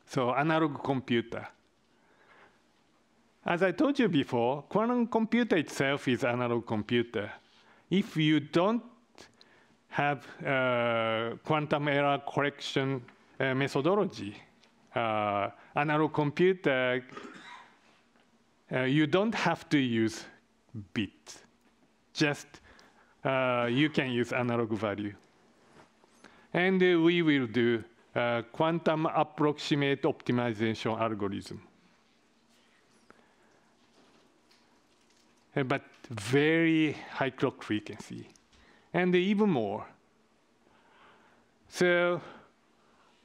So analog computer. As I told you before, quantum computer itself is analog computer. If you don't have quantum error correction methodology, analog computer, you don't have to use bits. Just you can use analog value. And we will do quantum approximate optimization algorithm. But very high clock frequency, and even more. So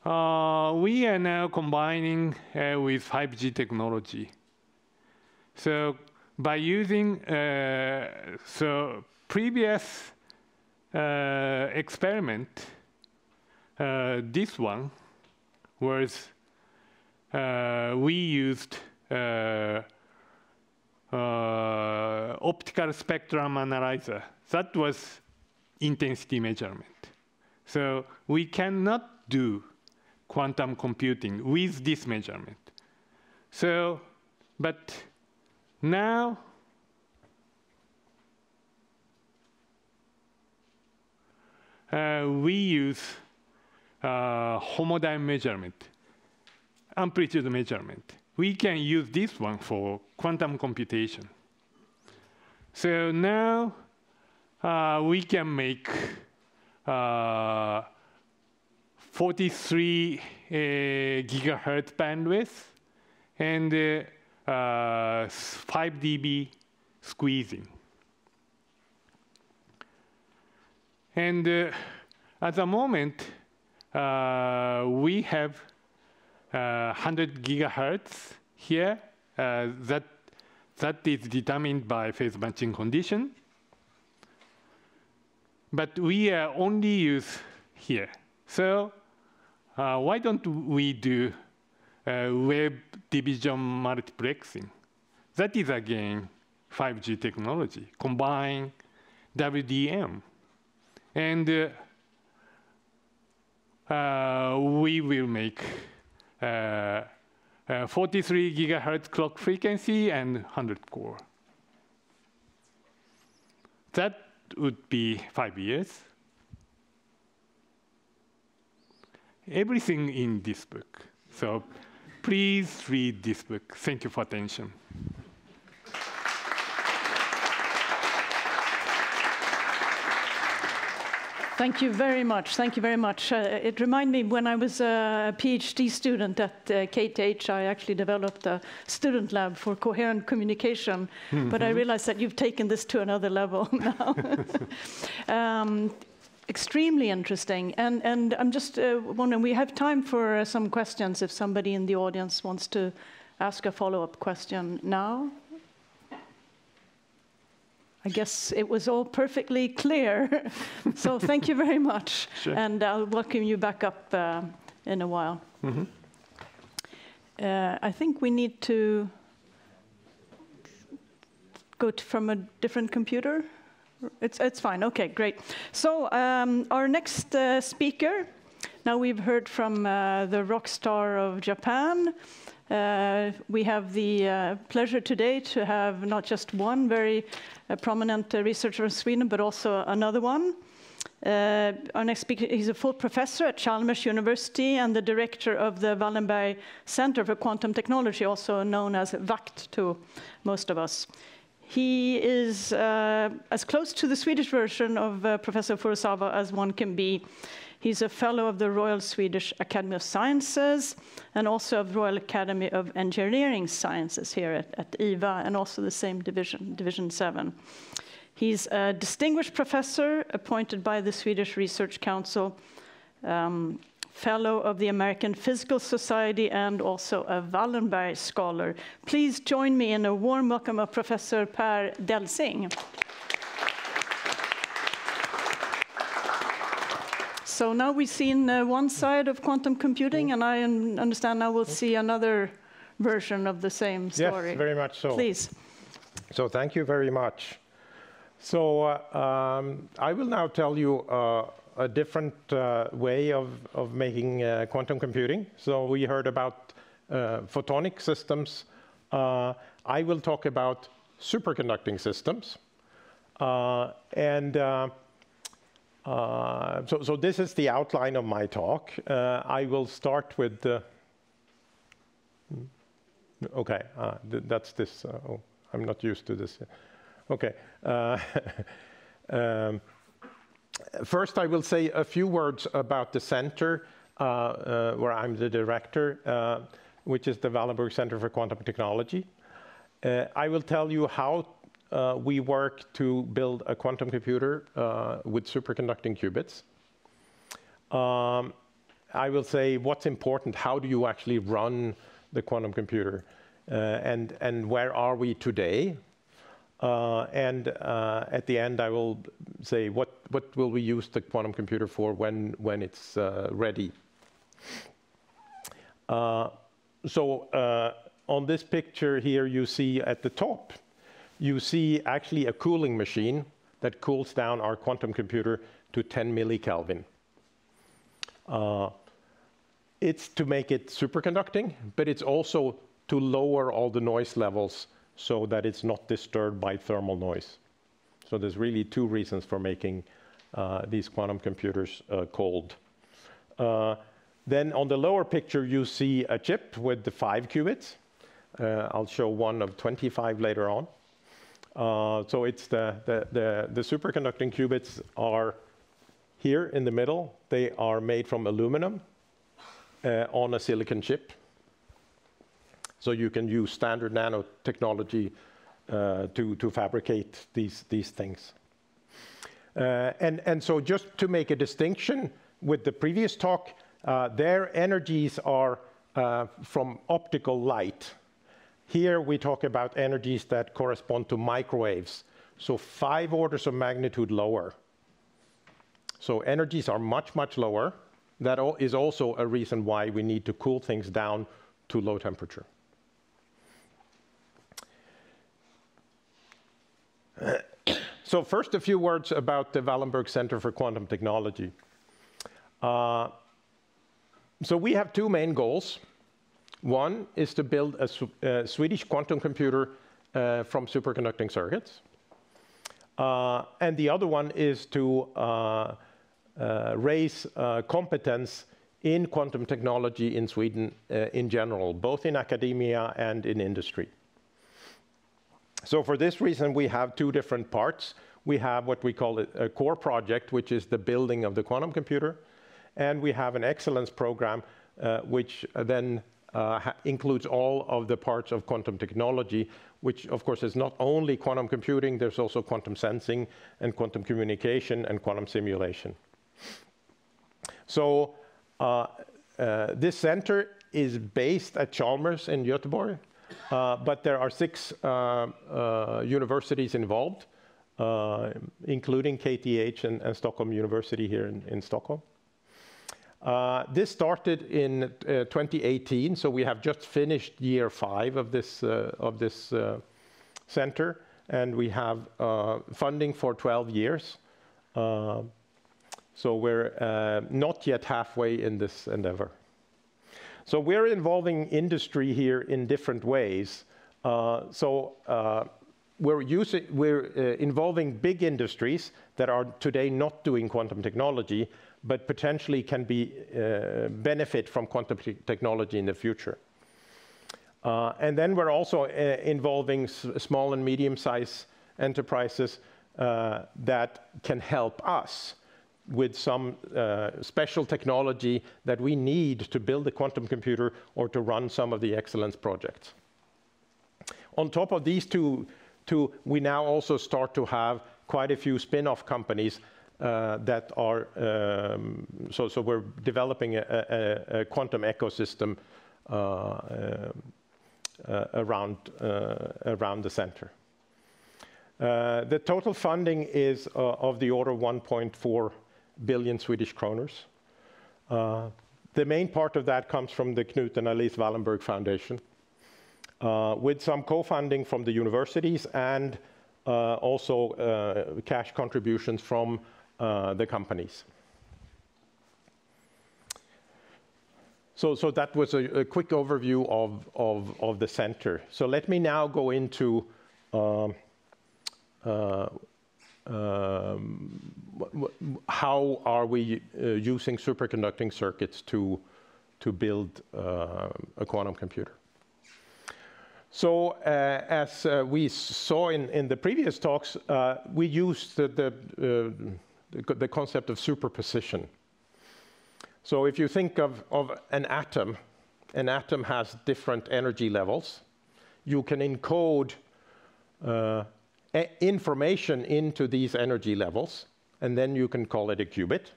we are now combining with 5G technology. So by using previous experiment, this one was we used optical spectrum analyzer. That was intensity measurement. So we cannot do quantum computing with this measurement. So, but now we use homodynamic measurement, amplitude measurement. We can use this one for quantum computation. So now we can make 43 gigahertz bandwidth and 5 dB squeezing. And at the moment, we have 100 gigahertz here. That is determined by phase matching condition. But we only use here. So why don't we do wave division multiplexing? That is, again, 5G technology, combine WDM. And we will make 43 gigahertz clock frequency and 100 core. That would be 5 years. Everything in this book. So please read this book. Thank you for attention. Thank you very much. Thank you very much. It reminded me when I was a PhD student at KTH, I actually developed a student lab for coherent communication, but I realized that you've taken this to another level now. Extremely interesting. And I'm just wondering, we have time for some questions if somebody in the audience wants to ask a follow-up question now. I guess it was all perfectly clear. So thank you very much. Sure. And I'll welcome you back up in a while. I think we need to go from a different computer. It's fine. OK, great. So our next speaker, now we've heard from the rock star of Japan. We have the pleasure today to have not just one very prominent researcher in Sweden, but also another one. Our next speaker, he's a full professor at Chalmers University and the director of the Wallenberg Center for Quantum Technology, also known as VACT to most of us. He is as close to the Swedish version of Professor Furusawa as one can be. He's a fellow of the Royal Swedish Academy of Sciences and also of the Royal Academy of Engineering Sciences here at IVA, and also the same division, Division 7. He's a distinguished professor appointed by the Swedish Research Council, fellow of the American Physical Society, and also a Wallenberg scholar. Please join me in a warm welcome of Professor Per Delsing. So now we've seen one side of quantum computing, and I understand now we'll see another version of the same story. Yes, very much so. Please. So thank you very much. So I will now tell you a different way of making quantum computing. So we heard about photonic systems. I will talk about superconducting systems. So this is the outline of my talk. I will start with okay, that's this. Oh, I'm not used to this. Okay. First, I will say a few words about the center where I'm the director, which is the Wallenberg Center for Quantum Technology. I will tell you how we work to build a quantum computer with superconducting qubits. I will say what's important, how do you actually run the quantum computer, and where are we today? And at the end, I will say what will we use the quantum computer for when it's ready. So on this picture here, you see at the top, you see actually a cooling machine that cools down our quantum computer to 10 millikelvin. It's to make it superconducting, but it's also to lower all the noise levels so that it's not disturbed by thermal noise. So there's really two reasons for making these quantum computers cold. Then on the lower picture, you see a chip with the 5 qubits. I'll show one of 25 later on. So it's the superconducting qubits are here in the middle. They are made from aluminum on a silicon chip. So you can use standard nanotechnology to fabricate these things. And so just to make a distinction with the previous talk, their energies are from optical light. Here we talk about energies that correspond to microwaves, so 5 orders of magnitude lower. So energies are much, much lower. That is also a reason why we need to cool things down to low temperature. So first, a few words about the Wallenberg Center for Quantum Technology. So we have 2 main goals. One is to build a Swedish quantum computer from superconducting circuits. And the other one is to raise competence in quantum technology in Sweden in general, both in academia and in industry. So for this reason, we have 2 different parts. We have what we call a core project, which is the building of the quantum computer. And we have an excellence program, which then includes all of the parts of quantum technology, which of course is not only quantum computing, there's also quantum sensing and quantum communication and quantum simulation. So this center is based at Chalmers in Göteborg, but there are 6 universities involved, including KTH and Stockholm University here in Stockholm. This started in 2018, so we have just finished year 5 of this center, and we have funding for 12 years. So we're not yet halfway in this endeavor. So we're involving industry here in different ways. We're involving big industries that are today not doing quantum technology, but potentially can be benefit from quantum technology in the future. And then we're also involving small and medium-sized enterprises that can help us with some special technology that we need to build a quantum computer or to run some of the excellence projects. On top of these two, we now also start to have quite a few spin-off companies that are, so we're developing a quantum ecosystem around the center. The total funding is of the order of 1.4 billion Swedish kronors. The main part of that comes from the Knut and Alice Wallenberg Foundation, with some co-funding from the universities and also cash contributions from the companies. So that was a quick overview of the center. So let me now go into how are we using superconducting circuits to build a quantum computer. So as we saw in the previous talks, we used the concept of superposition. So if you think of an atom has different energy levels. You can encode information into these energy levels, and then you can call it a qubit.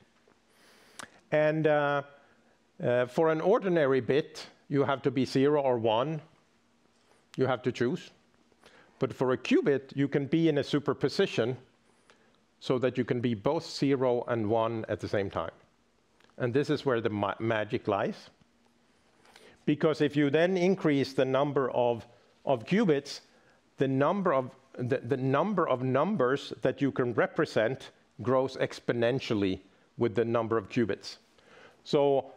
And for an ordinary bit, you have to be 0 or 1. You have to choose. But for a qubit, you can be in a superposition so that you can be both 0 and 1 at the same time. And this is where the magic lies. Because if you then increase the number of qubits, the number of numbers that you can represent grows exponentially with the number of qubits. So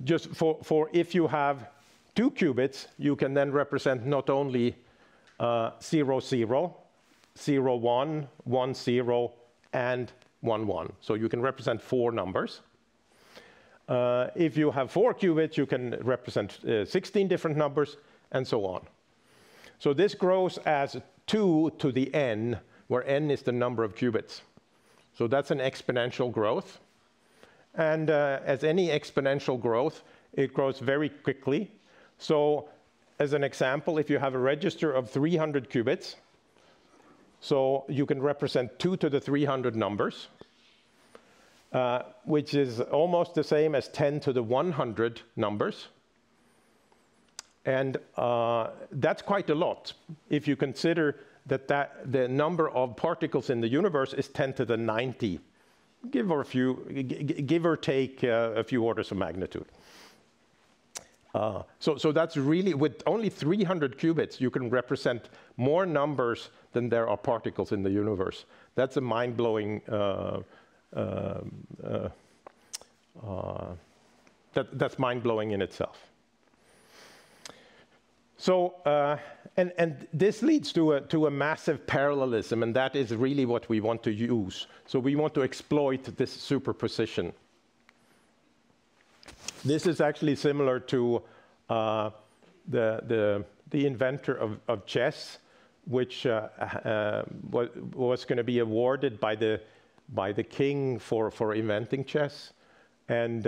just for if you have 2 qubits, you can then represent not only 0, 0, 0, 1, 1, 0, and 1, 1. So you can represent 4 numbers. If you have 4 qubits, you can represent 16 different numbers, and so on. So this grows as 2 to the n, where n is the number of qubits. So that's an exponential growth. And as any exponential growth, it grows very quickly. So as an example, if you have a register of 300 qubits, so you can represent 2 to the 300 numbers, which is almost the same as 10 to the 100 numbers. And that's quite a lot if you consider that the number of particles in the universe is 10 to the 90, give or take a few orders of magnitude. So that's really, with only 300 qubits, you can represent more numbers than there are particles in the universe. That's a mind-blowing, that's mind-blowing in itself. So, and this leads to a massive parallelism, and that is really what we want to use. So we want to exploit this superposition. This is actually similar to the inventor of chess, which was going to be awarded by the king for inventing chess, and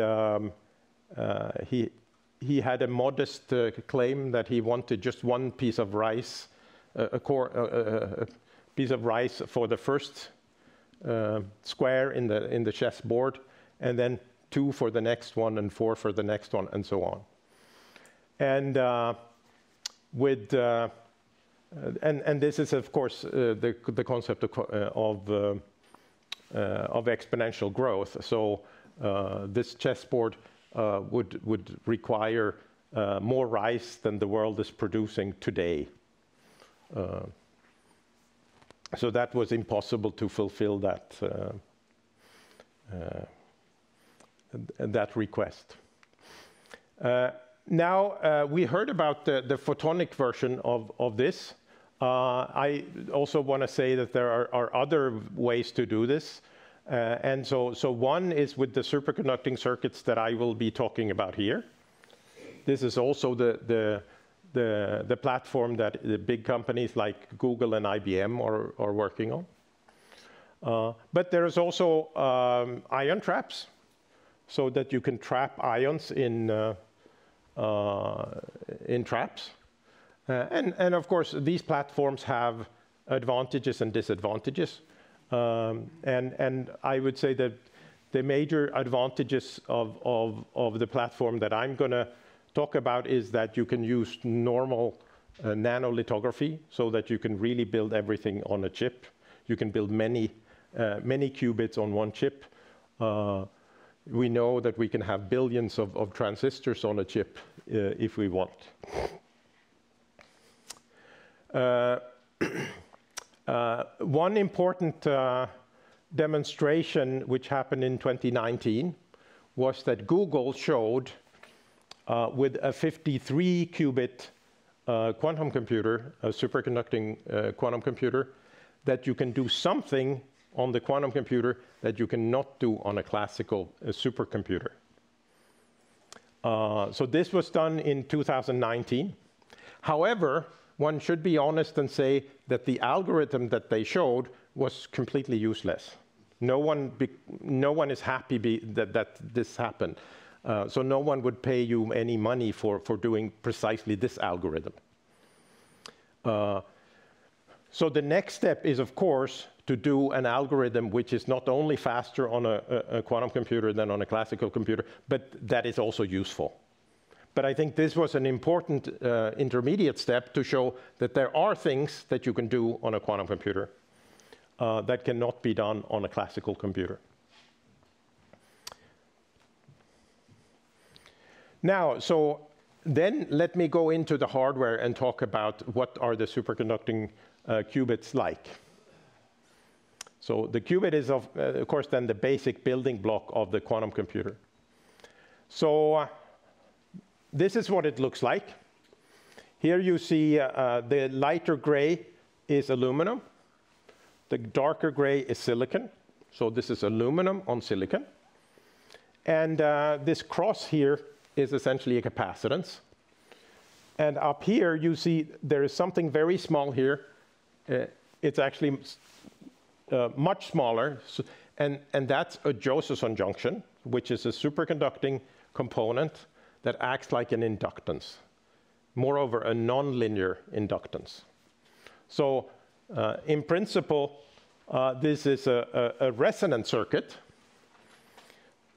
he had a modest claim that he wanted just one piece of rice, a piece of rice for the first square in the chessboard, and then 2 for the next one, and 4 for the next one, and so on. And and this is, of course, the concept of exponential growth. So this chessboard would require more rice than the world is producing today. So that was impossible to fulfill that request. Now, we heard about the photonic version of this. I also want to say that there are other ways to do this. And so one is with the superconducting circuits that I will be talking about here. This is also the platform that the big companies like Google and IBM are working on. But there is also ion traps, so that you can trap ions in traps. And of course, these platforms have advantages and disadvantages. And I would say that the major advantages of the platform that I'm going to talk about is that you can use normal nanolithography, so that you can really build everything on a chip. You can build many qubits on one chip. We know that we can have billions of transistors on a chip if we want. One important demonstration which happened in 2019 was that Google showed with a 53-qubit quantum computer, a superconducting quantum computer, that you can do something on the quantum computer that you cannot do on a classical supercomputer. So this was done in 2019. However, one should be honest and say that the algorithm that they showed was completely useless. No one is happy that this happened. So no one would pay you any money for doing precisely this algorithm. So the next step is, of course, to do an algorithm which is not only faster on a quantum computer than on a classical computer, but that is also useful. But I think this was an important intermediate step to show that there are things that you can do on a quantum computer that cannot be done on a classical computer. Now, so then let me go into the hardware and talk about what are the superconducting qubits like. So the qubit is, of course, then the basic building block of the quantum computer. So this is what it looks like. Here you see the lighter gray is aluminum. The darker gray is silicon. So this is aluminum on silicon. And this cross here is essentially a capacitance. And up here you see there is something very small here. It's actually much smaller. So, and that's a Josephson junction, which is a superconducting component that acts like an inductance. Moreover, a nonlinear inductance. So in principle, this is a resonant circuit.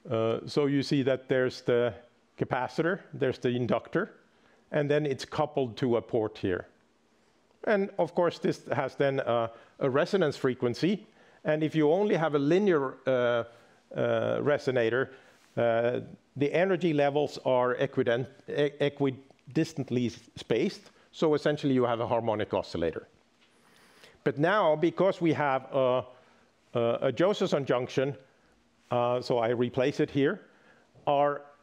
So you see that there's the capacitor, there's the inductor, and then it's coupled to a port here. And of course, this has then a resonance frequency. And if you only have a linear resonator, the energy levels are equidistantly spaced. So essentially, you have a harmonic oscillator. But now, because we have a Josephson junction, so I replace it here,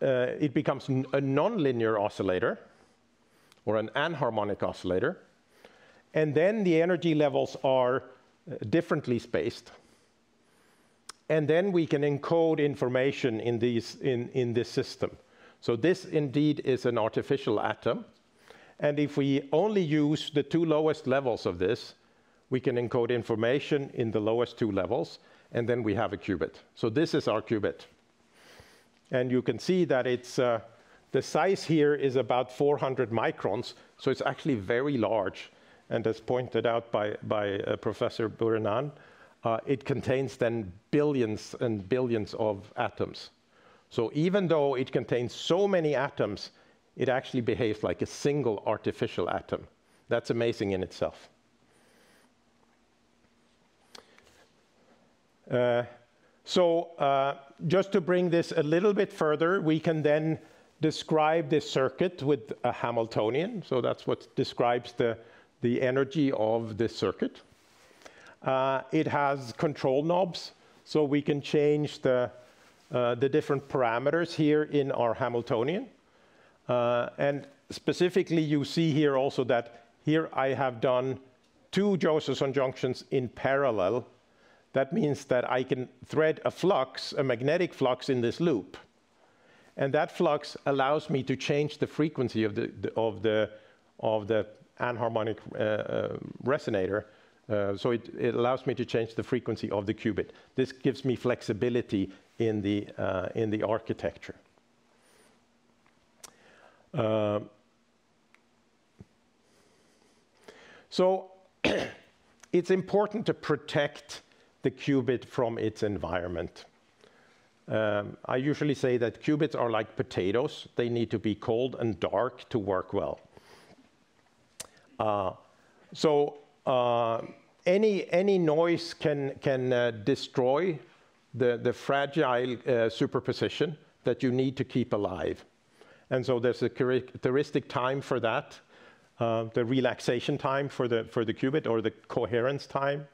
it becomes a nonlinear oscillator, or an anharmonic oscillator. And then the energy levels are differently spaced. And then we can encode information in this system. So this indeed is an artificial atom. And if we only use the 2 lowest levels of this, we can encode information in the lowest 2 levels, and then we have a qubit. So this is our qubit. And you can see that it's, the size here is about 400 microns, so it's actually very large. And as pointed out by Professor Bourennane, it contains then billions and billions of atoms. So even though it contains so many atoms, it actually behaves like a single artificial atom. That's amazing in itself. Just to bring this a little bit further, we can then describe this circuit with a Hamiltonian. So that's what describes the energy of this circuit. It has control knobs, so we can change the different parameters here in our Hamiltonian. And specifically, you see here also that here I have done 2 Josephson junctions in parallel. That means that I can thread a flux, a magnetic flux in this loop. And that flux allows me to change the frequency of the anharmonic resonator. So it allows me to change the frequency of the qubit. This gives me flexibility in the architecture. So it's important to protect the qubit from its environment. I usually say that qubits are like potatoes. They need to be cold and dark to work well. Any noise can destroy the fragile superposition that you need to keep alive. And so there's a characteristic time for that, the relaxation time for the qubit, or the coherence time.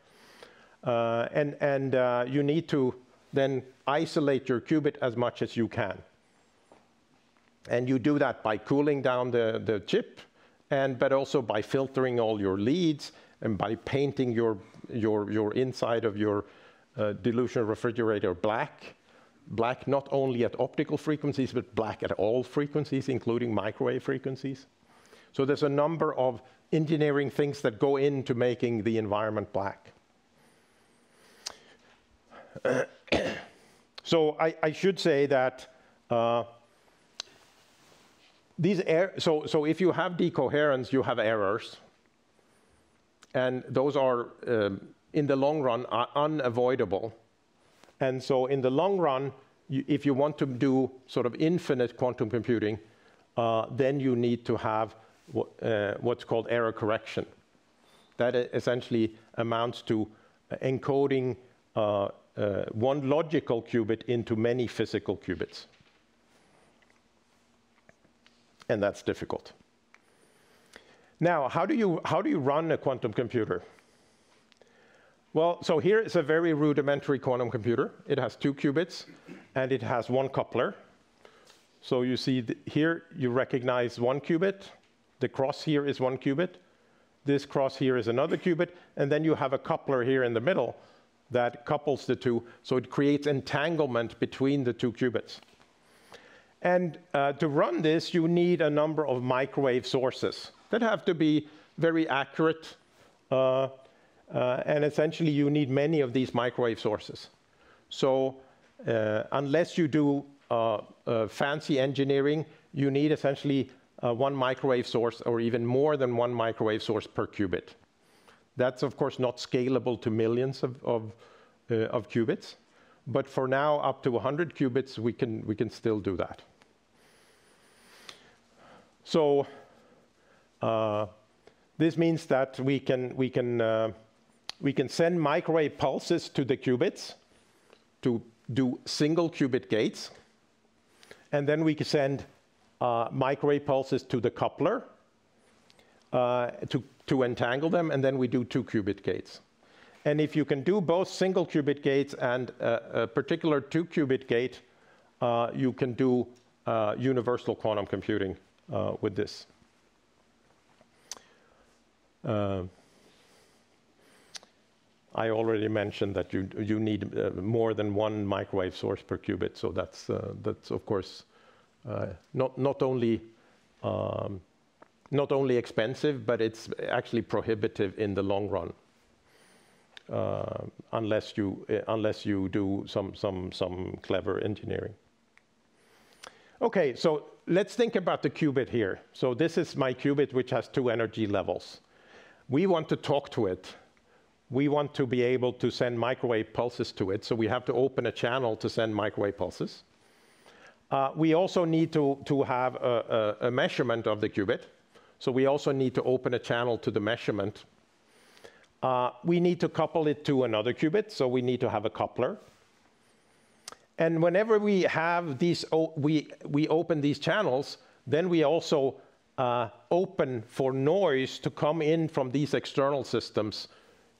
You need to then isolate your qubit as much as you can. And you do that by cooling down the chip, but also by filtering all your leads, and by painting your inside of your dilution refrigerator black. Black not only at optical frequencies, but black at all frequencies, including microwave frequencies. So there's a number of engineering things that go into making the environment black. So I should say that so if you have decoherence, you have errors. And those are, in the long run, unavoidable. And so in the long run, if you want to do sort of infinite quantum computing, then you need to have what's called error correction. That essentially amounts to encoding one logical qubit into many physical qubits. And that's difficult. Now, how do you run a quantum computer? Well, so here is a very rudimentary quantum computer. It has 2 qubits, and it has 1 coupler. So you see here, you recognize 1 qubit. The cross here is 1 qubit. This cross here is another qubit. And then you have a coupler here in the middle that couples the 2. So it creates entanglement between the 2 qubits. And to run this, you need a number of microwave sources that have to be very accurate. And essentially, you need many of these microwave sources. So unless you do fancy engineering, you need essentially 1 microwave source, or even more than 1 microwave source per qubit. That's, of course, not scalable to millions of qubits. But for now, up to 100 qubits, we can still do that. So this means that we can send microwave pulses to the qubits to do single qubit gates. And then we can send microwave pulses to the coupler to entangle them, and then we do 2 qubit gates. And if you can do both single qubit gates and a particular 2 qubit gate, you can do universal quantum computing with this. I already mentioned that you need more than 1 microwave source per qubit, so that's of course not only not only expensive, but it's actually prohibitive in the long run, unless you do some clever engineering. Okay, so let's think about the qubit here. So this is my qubit, which has 2 energy levels. We want to talk to it. We want to be able to send microwave pulses to it, so we have to open a channel to send microwave pulses. We also need to have a measurement of the qubit, so we also need to open a channel to the measurement. We need to couple it to another qubit, so we need to have a coupler. And whenever we have these, we open these channels, then we also open for noise to come in from these external systems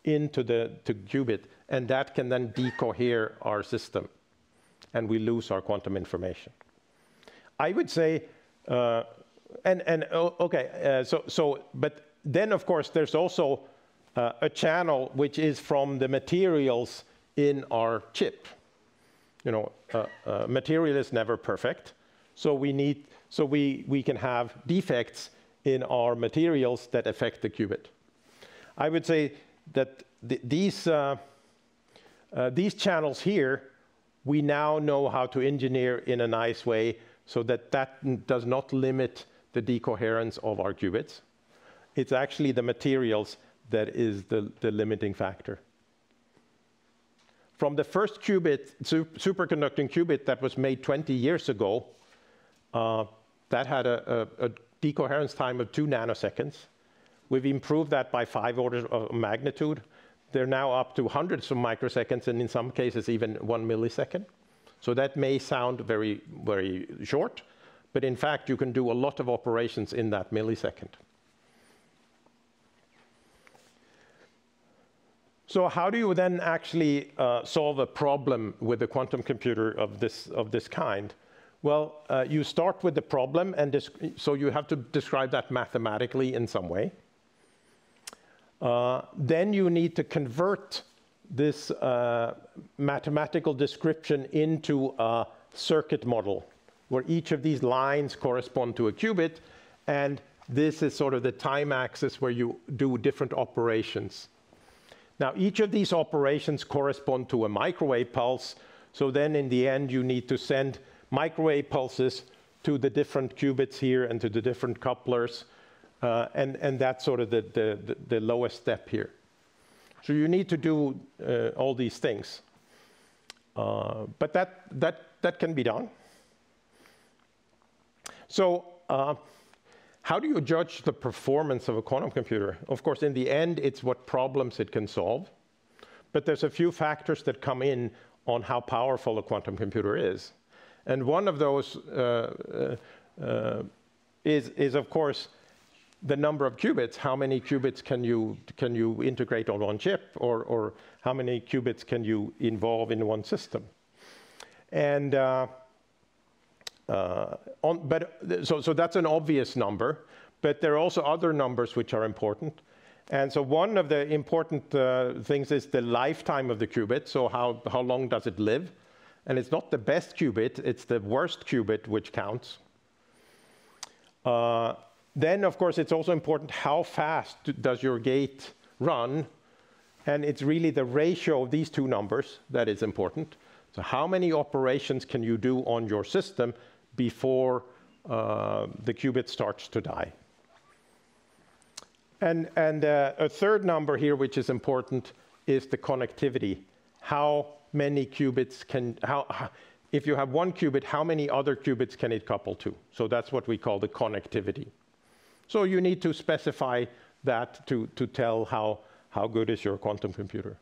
into the qubit, and that can then decohere our system, and we lose our quantum information. I would say, but then of course there's also a channel which is from the materials in our chip. You know, material is never perfect, so we can have defects in our materials that affect the qubit. I would say that these channels here, we now know how to engineer in a nice way so that does not limit the decoherence of our qubits. It's actually the materials that is the limiting factor. From the first qubit, superconducting qubit that was made 20 years ago, that had a decoherence time of 2 nanoseconds. We've improved that by 5 orders of magnitude. They're now up to hundreds of microseconds, and in some cases even 1 millisecond. So that may sound very, very short, but in fact you can do a lot of operations in that millisecond. So how do you then actually solve a problem with a quantum computer of this kind? Well, you start with the problem, and so you have to describe that mathematically in some way. Then you need to convert this mathematical description into a circuit model, where each of these lines correspond to a qubit, and this is sort of the time axis where you do different operations. Now, each of these operations correspond to a microwave pulse, so then in the end you need to send microwave pulses to the different qubits here and to the different couplers, and that's sort of the lowest step here. So you need to do all these things, but that can be done. So how do you judge the performance of a quantum computer? Of course, in the end, it's what problems it can solve. But there's a few factors that come in on how powerful a quantum computer is. And one of those is, of course, the number of qubits. How many qubits can you integrate on one chip, or how many qubits can you involve in one system? And so that's an obvious number, but there are also other numbers which are important. And so one of the important things is the lifetime of the qubit. So how long does it live? And it's not the best qubit, it's the worst qubit which counts. Then, of course, it's also important how fast does your gate run. And it's really the ratio of these two numbers that is important. So how many operations can you do on your system before the qubit starts to die? And a third number here, which is important, is the connectivity. How many qubits if you have one qubit, how many other qubits can it couple to? So that's what we call the connectivity. So you need to specify that to tell how good is your quantum computer.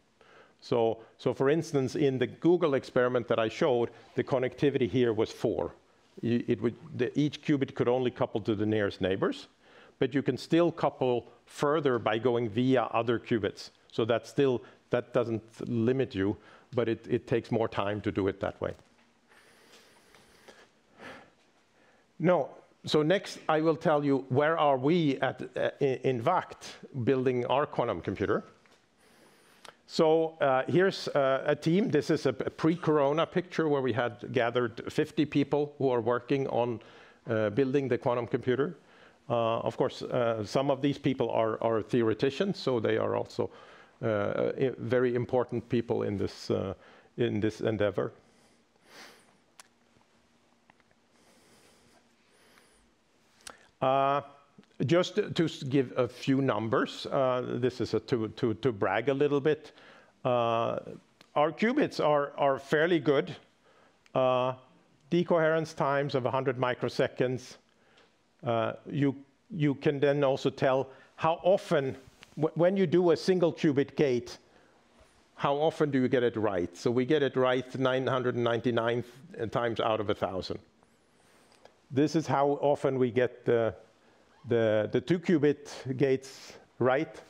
So for instance, in the Google experiment that I showed, the connectivity here was 4. Each qubit could only couple to the nearest neighbors, but you can still couple further by going via other qubits. So that doesn't limit you, but it takes more time to do it that way. No, so next I will tell you where are we in VACT building our quantum computer. So here's a team. This is a pre-corona picture where we had gathered 50 people who are working on building the quantum computer. Of course, some of these people are theoreticians, so they are also very important people in this endeavor. Just to give a few numbers, this is to brag a little bit. Our qubits are fairly good. Decoherence times of 100 microseconds. You can then also tell how often, when you do a single qubit gate, how often do you get it right? So we get it right 999 times out of 1,000. This is how often we get the 2-qubit gates right.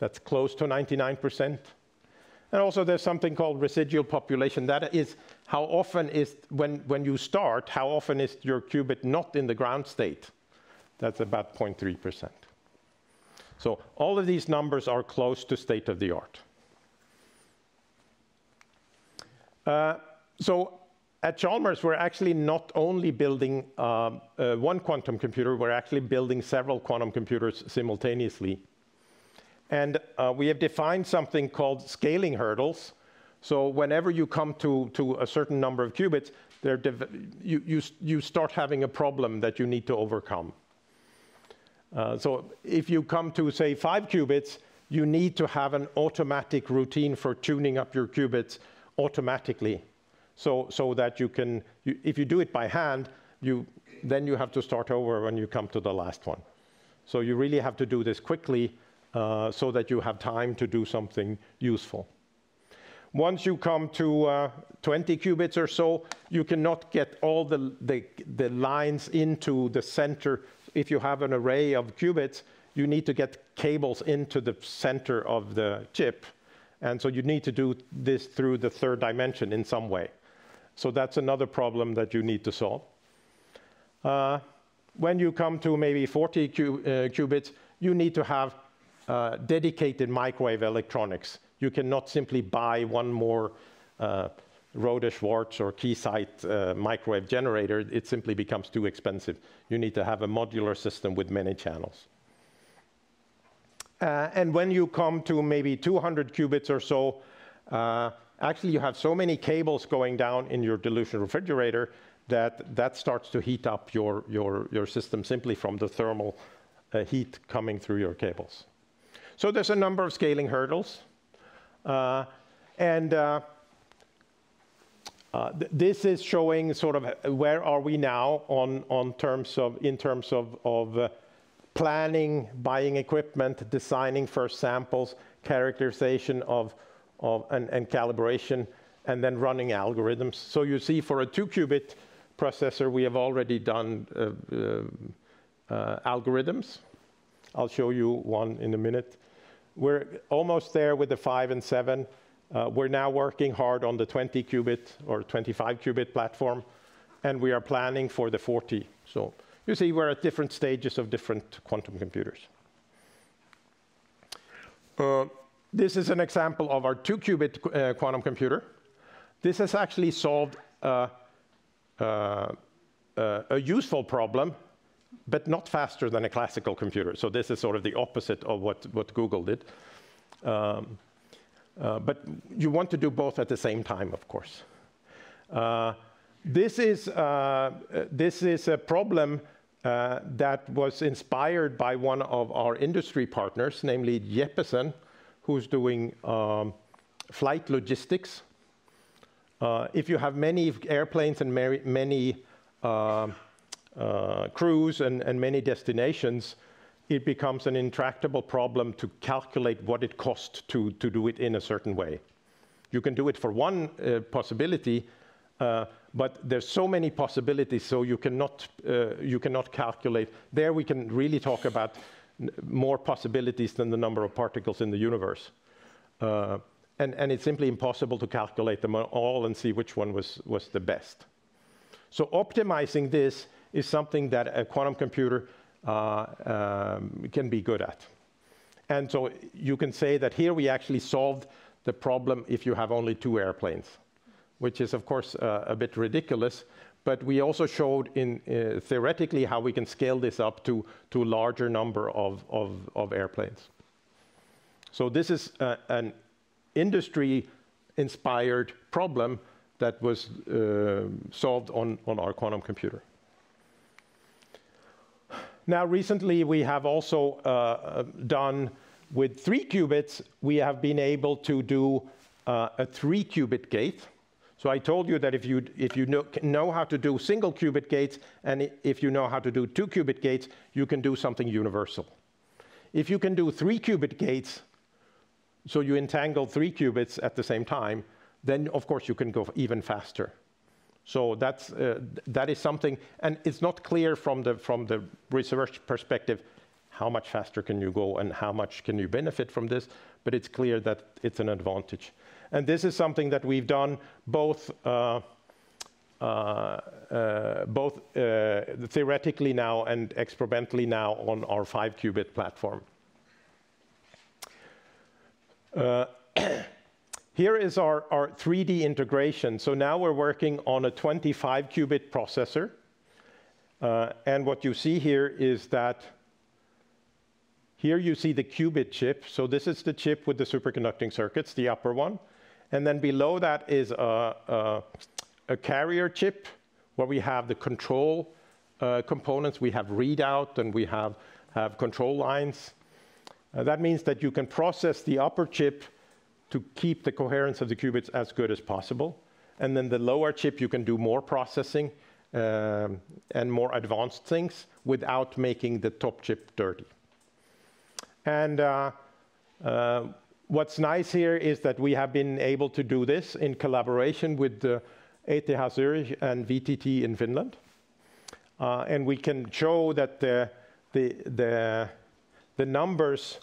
That's close to 99%. And also there's something called residual population. That is how often is, when you start, how often is your qubit not in the ground state? That's about 0.3%. So all of these numbers are close to state of the art. So at Chalmers, we're actually not only building one quantum computer, we're actually building several quantum computers simultaneously. And we have defined something called scaling hurdles. So whenever you come to a certain number of qubits, you start having a problem that you need to overcome. So if you come to, say, 5 qubits, you need to have an automatic routine for tuning up your qubits automatically. So that you can, if you do it by hand, then you have to start over when you come to the last one. So you really have to do this quickly so that you have time to do something useful. Once you come to 20 qubits or so, you cannot get all the lines into the center. If you have an array of qubits, you need to get cables into the center of the chip. And so you need to do this through the third dimension in some way. So that's another problem that you need to solve. When you come to maybe 40 qubits, you need to have dedicated microwave electronics. You cannot simply buy one more Rode-Schwarz or Keysight microwave generator. It simply becomes too expensive. You need to have a modular system with many channels. And when you come to maybe 200 qubits or so, actually you have so many cables going down in your dilution refrigerator that starts to heat up your system simply from the thermal heat coming through your cables. So there's a number of scaling hurdles. This is showing sort of where are we now in terms of planning, buying equipment, designing first samples, characterization and calibration, and then running algorithms. So you see for a 2-qubit processor, we have already done algorithms. I'll show you one in a minute. We're almost there with the 5 and 7. We're now working hard on the 20-qubit or 25-qubit platform, and we are planning for the 40. So you see we're at different stages of different quantum computers. This is an example of our 2-qubit quantum computer. This has actually solved a useful problem, but not faster than a classical computer. So this is sort of the opposite of what Google did. But you want to do both at the same time, of course. This is a problem that was inspired by one of our industry partners, namely Jeppesen, who's doing flight logistics. If you have many airplanes and many crews and many destinations, it becomes an intractable problem to calculate what it costs to do it in a certain way. You can do it for one possibility, but there's so many possibilities, so you cannot calculate. There we can really talk about more possibilities than the number of particles in the universe. And it's simply impossible to calculate them all and see which one was the best. So optimizing this is something that a quantum computer can be good at. And so you can say that here we actually solved the problem if you have only 2 airplanes, which is of course a bit ridiculous, but we also showed theoretically how we can scale this up to a larger number of airplanes. So this is an industry-inspired problem that was solved on our quantum computer. Now, recently, we have also done, with 3 qubits, we have been able to do a 3-qubit gate. So I told you that if you know how to do single qubit gates, and if you know how to do 2-qubit gates, you can do something universal. If you can do 3-qubit gates, so you entangle 3 qubits at the same time, then of course you can go even faster. So that is something, and it's not clear from the research perspective how much faster can you go and how much can you benefit from this, but it's clear that it's an advantage. And this is something that we've done both theoretically now and experimentally now on our 5-qubit platform. Here is our 3D integration. So now we're working on a 25-qubit processor. And what you see here is that here you see the qubit chip. So this is the chip with the superconducting circuits, the upper one. And then below that is a carrier chip where we have the control components. We have readout and we have control lines. That means that you can process the upper chip to keep the coherence of the qubits as good as possible. And then the lower chip, you can do more processing and more advanced things without making the top chip dirty. And what's nice here is that we have been able to do this in collaboration with the ETH Zurich and VTT in Finland. And we can show that the numbers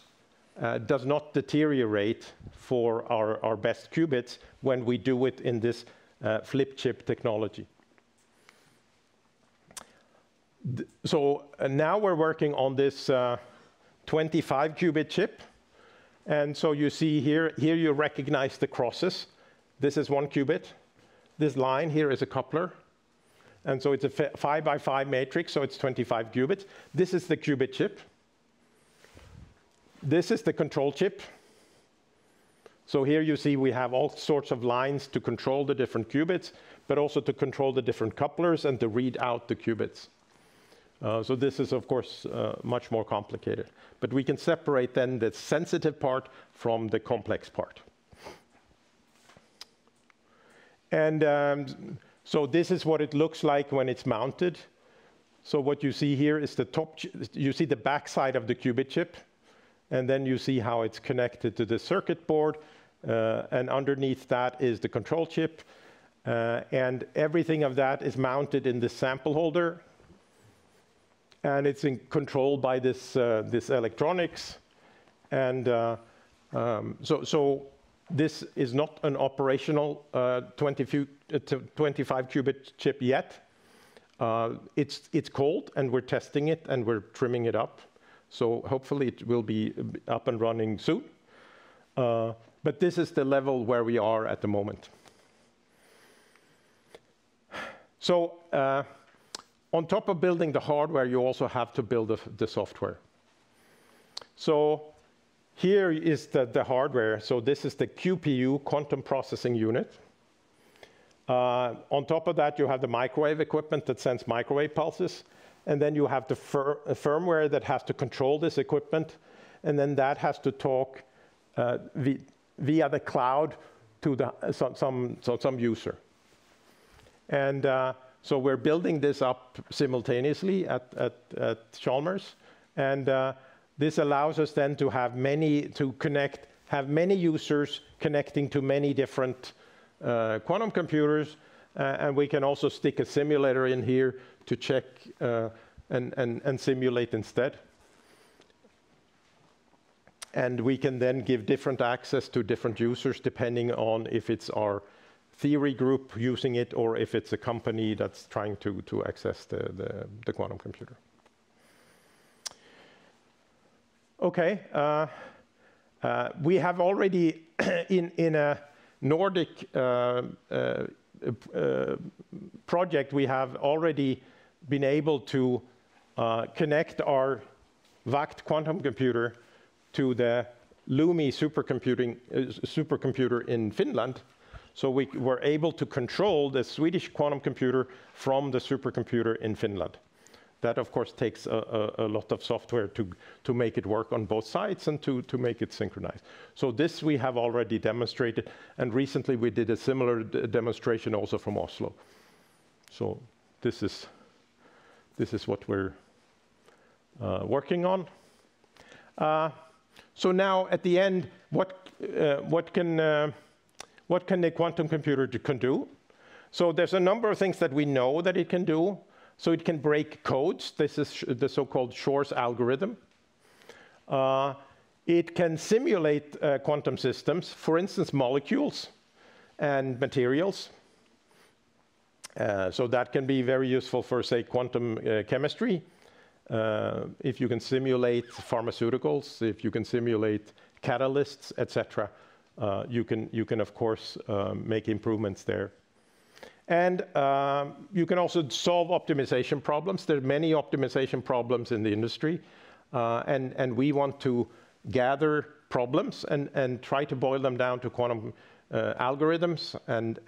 does not deteriorate for our best qubits when we do it in this flip chip technology. So now we're working on this 25-qubit chip. And so you see here you recognize the crosses. This is 1 qubit. This line here is a coupler. And so it's a 5 by 5 matrix, so it's 25 qubits. This is the qubit chip. This is the control chip. So here you see we have all sorts of lines to control the different qubits, but also to control the different couplers and to read out the qubits. So this is, of course, much more complicated. But we can separate then the sensitive part from the complex part. And so this is what it looks like when it's mounted. So what you see here is the top, you see the backside of the qubit chip. And then you see how it's connected to the circuit board. And underneath that is the control chip. And everything of that is mounted in the sample holder. And it's controlled by this electronics. And so this is not an operational 25-qubit chip yet. It's cold, and we're testing it, and we're trimming it up. So hopefully it will be up and running soon. But this is the level where we are at the moment. So on top of building the hardware, you also have to build the software. So here is the hardware. So this is the QPU, quantum processing unit. On top of that, you have the microwave equipment that sends microwave pulses. And then you have the firmware that has to control this equipment. And then that has to talk via the cloud to some user. And so we're building this up simultaneously at Chalmers. And this allows us then to have many users connecting to many different quantum computers. And we can also stick a simulator in here to check and simulate instead. And we can then give different access to different users depending on if it's our theory group using it or if it's a company that's trying to access the quantum computer. Okay, we have already in a Nordic project, we have already been able to connect our VACT quantum computer to the Lumi supercomputer in Finland. So we were able to control the Swedish quantum computer from the supercomputer in Finland. That, of course, takes a lot of software to make it work on both sides and to make it synchronized. So this we have already demonstrated, and recently we did a similar demonstration also from Oslo. So this is what we're working on. So now at the end, what can the quantum computer do? So there's a number of things that we know that it can do. So it can break codes. This is the so-called Shor's algorithm. It can simulate quantum systems, for instance, molecules and materials. So that can be very useful for, say, quantum chemistry. If you can simulate pharmaceuticals, if you can simulate catalysts, etc., you can of course make improvements there. And you can also solve optimization problems. There are many optimization problems in the industry, and we want to gather problems and try to boil them down to quantum algorithms. And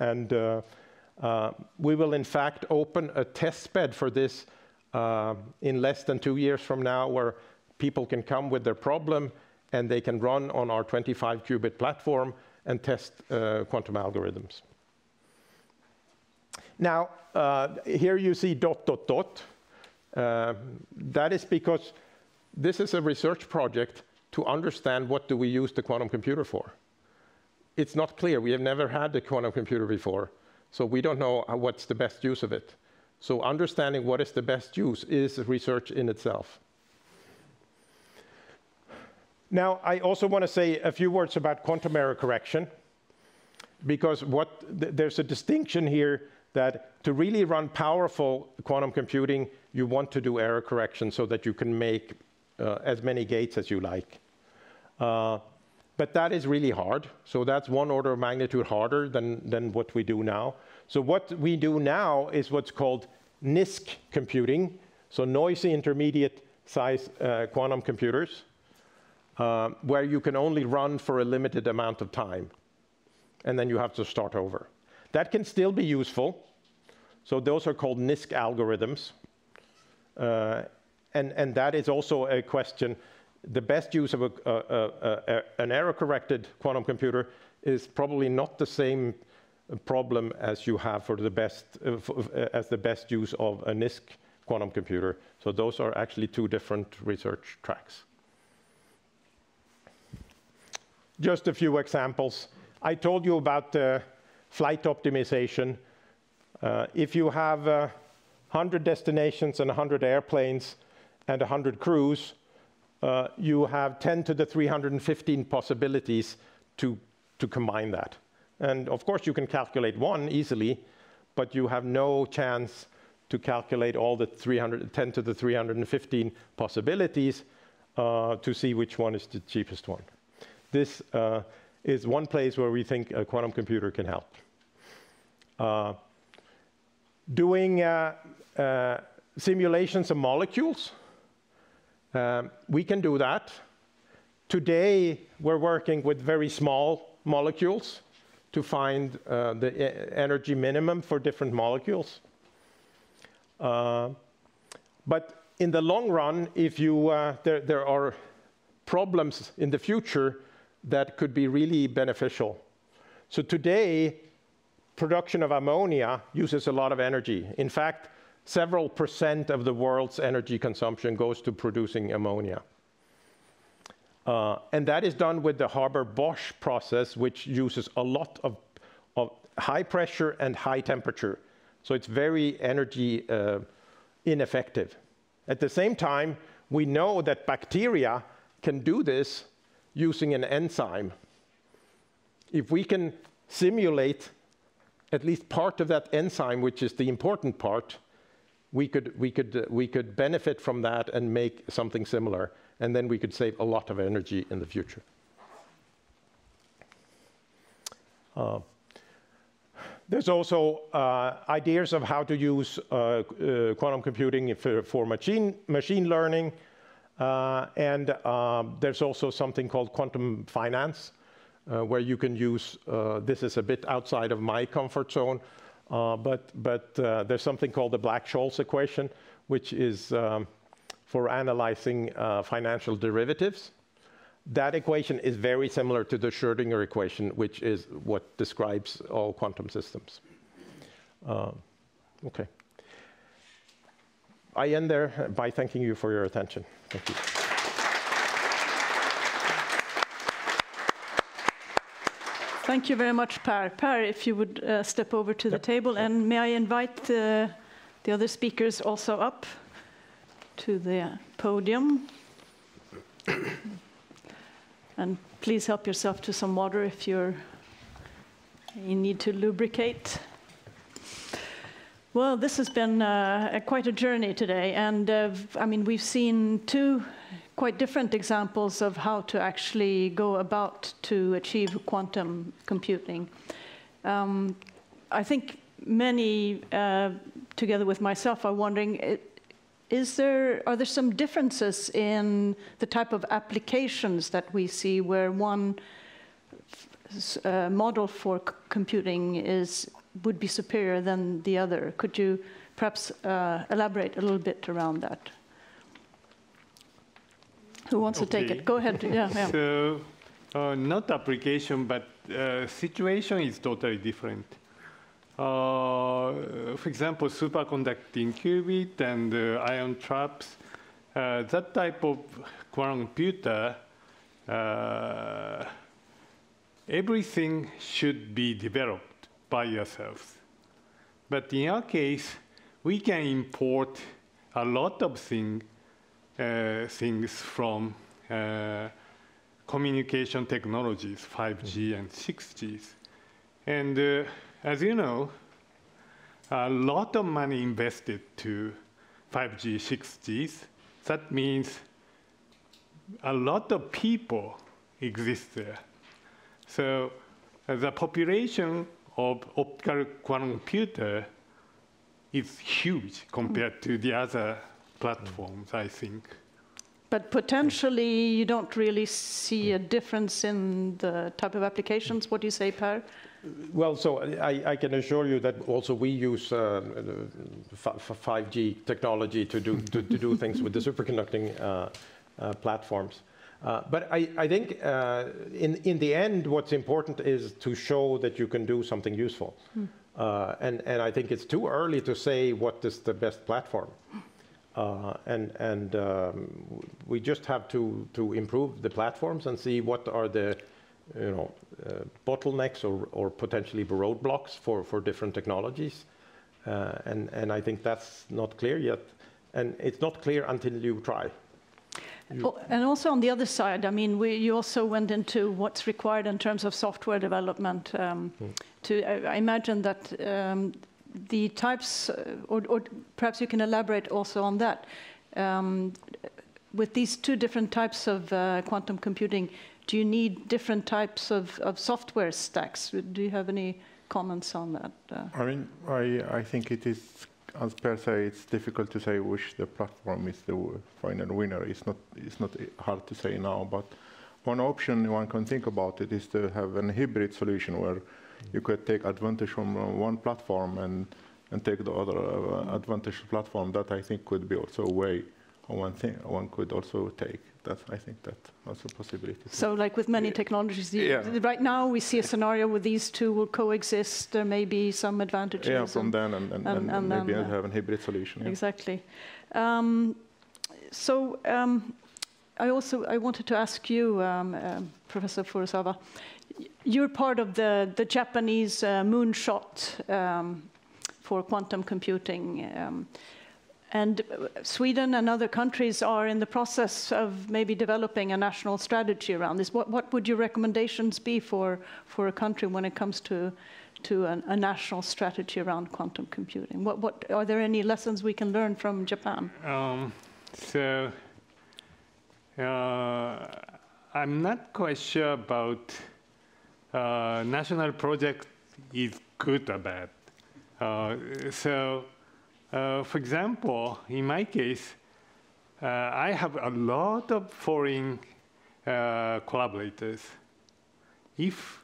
we will in fact open a test bed for this in less than 2 years from now, where people can come with their problem and they can run on our 25-qubit platform and test quantum algorithms. Now, here you see ... That is because this is a research project to understand what do we use the quantum computer for. It's not clear. We have never had a quantum computer before, so we don't know what's the best use of it. So understanding what is the best use is research in itself. Now, I also want to say a few words about quantum error correction, because there's a distinction here that to really run powerful quantum computing, you want to do error correction so that you can make as many gates as you like. But that is really hard. So that's 1 order of magnitude harder than what we do now. So what we do now is what's called NISQ computing, so noisy intermediate size quantum computers, where you can only run for a limited amount of time, and then you have to start over. That can still be useful. So those are called NISQ algorithms. And that is also a question. The best use of an error-corrected quantum computer is probably not the same problem as you have for the best use of a NISQ quantum computer. So those are actually 2 different research tracks. Just a few examples. I told you about flight optimization. If you have 100 destinations and 100 airplanes and 100 crews, you have 10 to the 315 possibilities to combine that. And of course, you can calculate one easily, but you have no chance to calculate all the 10 to the 315 possibilities to see which one is the cheapest one. This is one place where we think a quantum computer can help. Doing simulations of molecules, we can do that. Today, we're working with very small molecules to find the energy minimum for different molecules. But in the long run, if there are problems in the future that could be really beneficial. So today, production of ammonia uses a lot of energy. In fact, several % of the world's energy consumption goes to producing ammonia. And that is done with the Haber-Bosch process, which uses a lot of high pressure and high temperature. So it's very energy ineffective. At the same time, we know that bacteria can do this using an enzyme. If we can simulate at least part of that enzyme, which is the important part, we could benefit from that and make something similar, and then we could save a lot of energy in the future. There's also ideas of how to use quantum computing for machine learning. And there's also something called quantum finance, where you can use, this is a bit outside of my comfort zone, but there's something called the Black-Scholes equation, which is for analyzing financial derivatives. That equation is very similar to the Schrödinger equation, which is what describes all quantum systems. Okay. I end there by thanking you for your attention. Thank you. Thank you very much, Per. Per, if you would step over to the table, and may I invite the other speakers also up to the podium. And please help yourself to some water if you need to lubricate. Well, this has been quite a journey today, and I mean, we've seen two quite different examples of how to actually go about to achieve quantum computing. I think many, together with myself, are wondering, are there some differences in the type of applications that we see where one model for computing would be superior than the other? Could you perhaps elaborate a little bit around that? Who wants to take it? Go ahead. Yeah. So, not application, but situation is totally different. For example, superconducting qubit and ion traps, that type of quantum computer, everything should be developed by yourselves. But in our case, we can import a lot of things from communication technologies, 5G and 6Gs. And as you know, a lot of money invested to 5G, 6Gs. That means a lot of people exist there. So the population of optical quantum computer is huge compared to the other platforms, I think. But potentially, you don't really see a difference in the type of applications. What do you say, Per? Well, so I can assure you that also we use 5G technology to do things with the superconducting platforms. But I think in the end, what's important is to show that you can do something useful. And I think it's too early to say what is the best platform. We just have to improve the platforms and see what are the bottlenecks or potentially roadblocks for different technologies. And I think that's not clear yet. And it's not clear until you try. And also on the other side, I mean, you also went into what's required in terms of software development. I imagine that the types, or perhaps you can elaborate also on that. With these two different types of quantum computing, do you need different types of software stacks? Do you have any comments on that? I mean, I think it is, as Per say, it's difficult to say which the platform is the final winner. It's not hard to say now, but one option one can think about it is to have a hybrid solution where you could take advantage from one platform and take the other advantage platform. That I think could be also a way one could also take. I think that's also a possibility. So like with many technologies, right now we see a scenario where these two will coexist. There may be some advantages. Yeah, from then and maybe have a hybrid solution. Yeah. Exactly. I wanted to ask you, Professor Furusawa, you're part of the Japanese moonshot for quantum computing. And Sweden and other countries are in the process of maybe developing a national strategy around this. What would your recommendations be for a country when it comes to a national strategy around quantum computing? Are there any lessons we can learn from Japan? I'm not quite sure about national project is good or bad. For example, in my case, I have a lot of foreign collaborators. If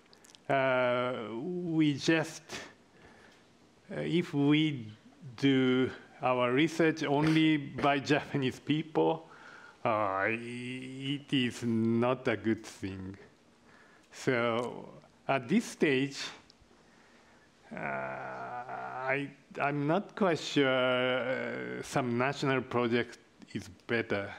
if we do our research only by Japanese people, it is not a good thing. So at this stage, I'm not quite sure some national project is better.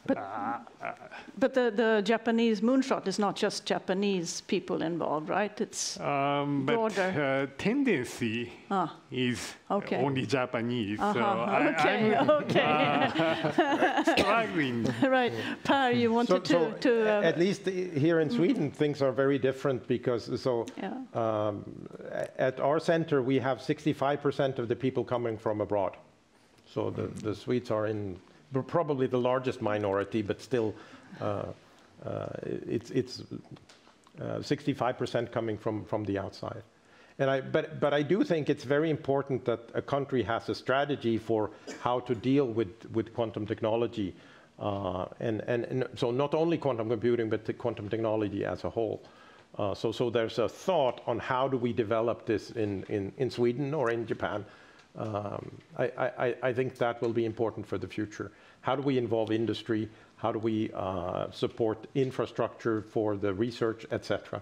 But the Japanese moonshot is not just Japanese people involved, right? It's broader. But tendency is only Japanese. So I'm struggling. Right. Per, you wanted to at least here in Sweden, things are very different because at our center, we have 65% of the people coming from abroad. So the Swedes are in probably the largest minority, but still it's 65% coming from the outside. But I do think it's very important that a country has a strategy for how to deal with quantum technology, and so not only quantum computing, but the quantum technology as a whole. So there's a thought on how do we develop this in Sweden or in Japan. I think that will be important for the future. How do we involve industry? How do we support infrastructure for the research, etc.?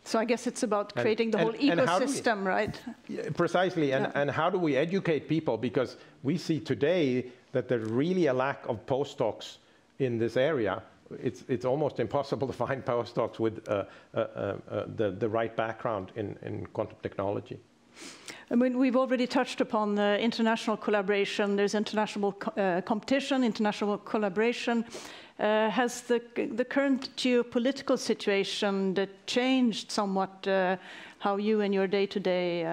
So I guess it's about creating the whole ecosystem, right? Yeah, precisely, and how do we educate people? Because we see today that there's really a lack of postdocs in this area. It's almost impossible to find postdocs with the right background in quantum technology. I mean, we've already touched upon the international collaboration. There's international competition, international collaboration. Has the current geopolitical situation changed somewhat how you in your day-to-day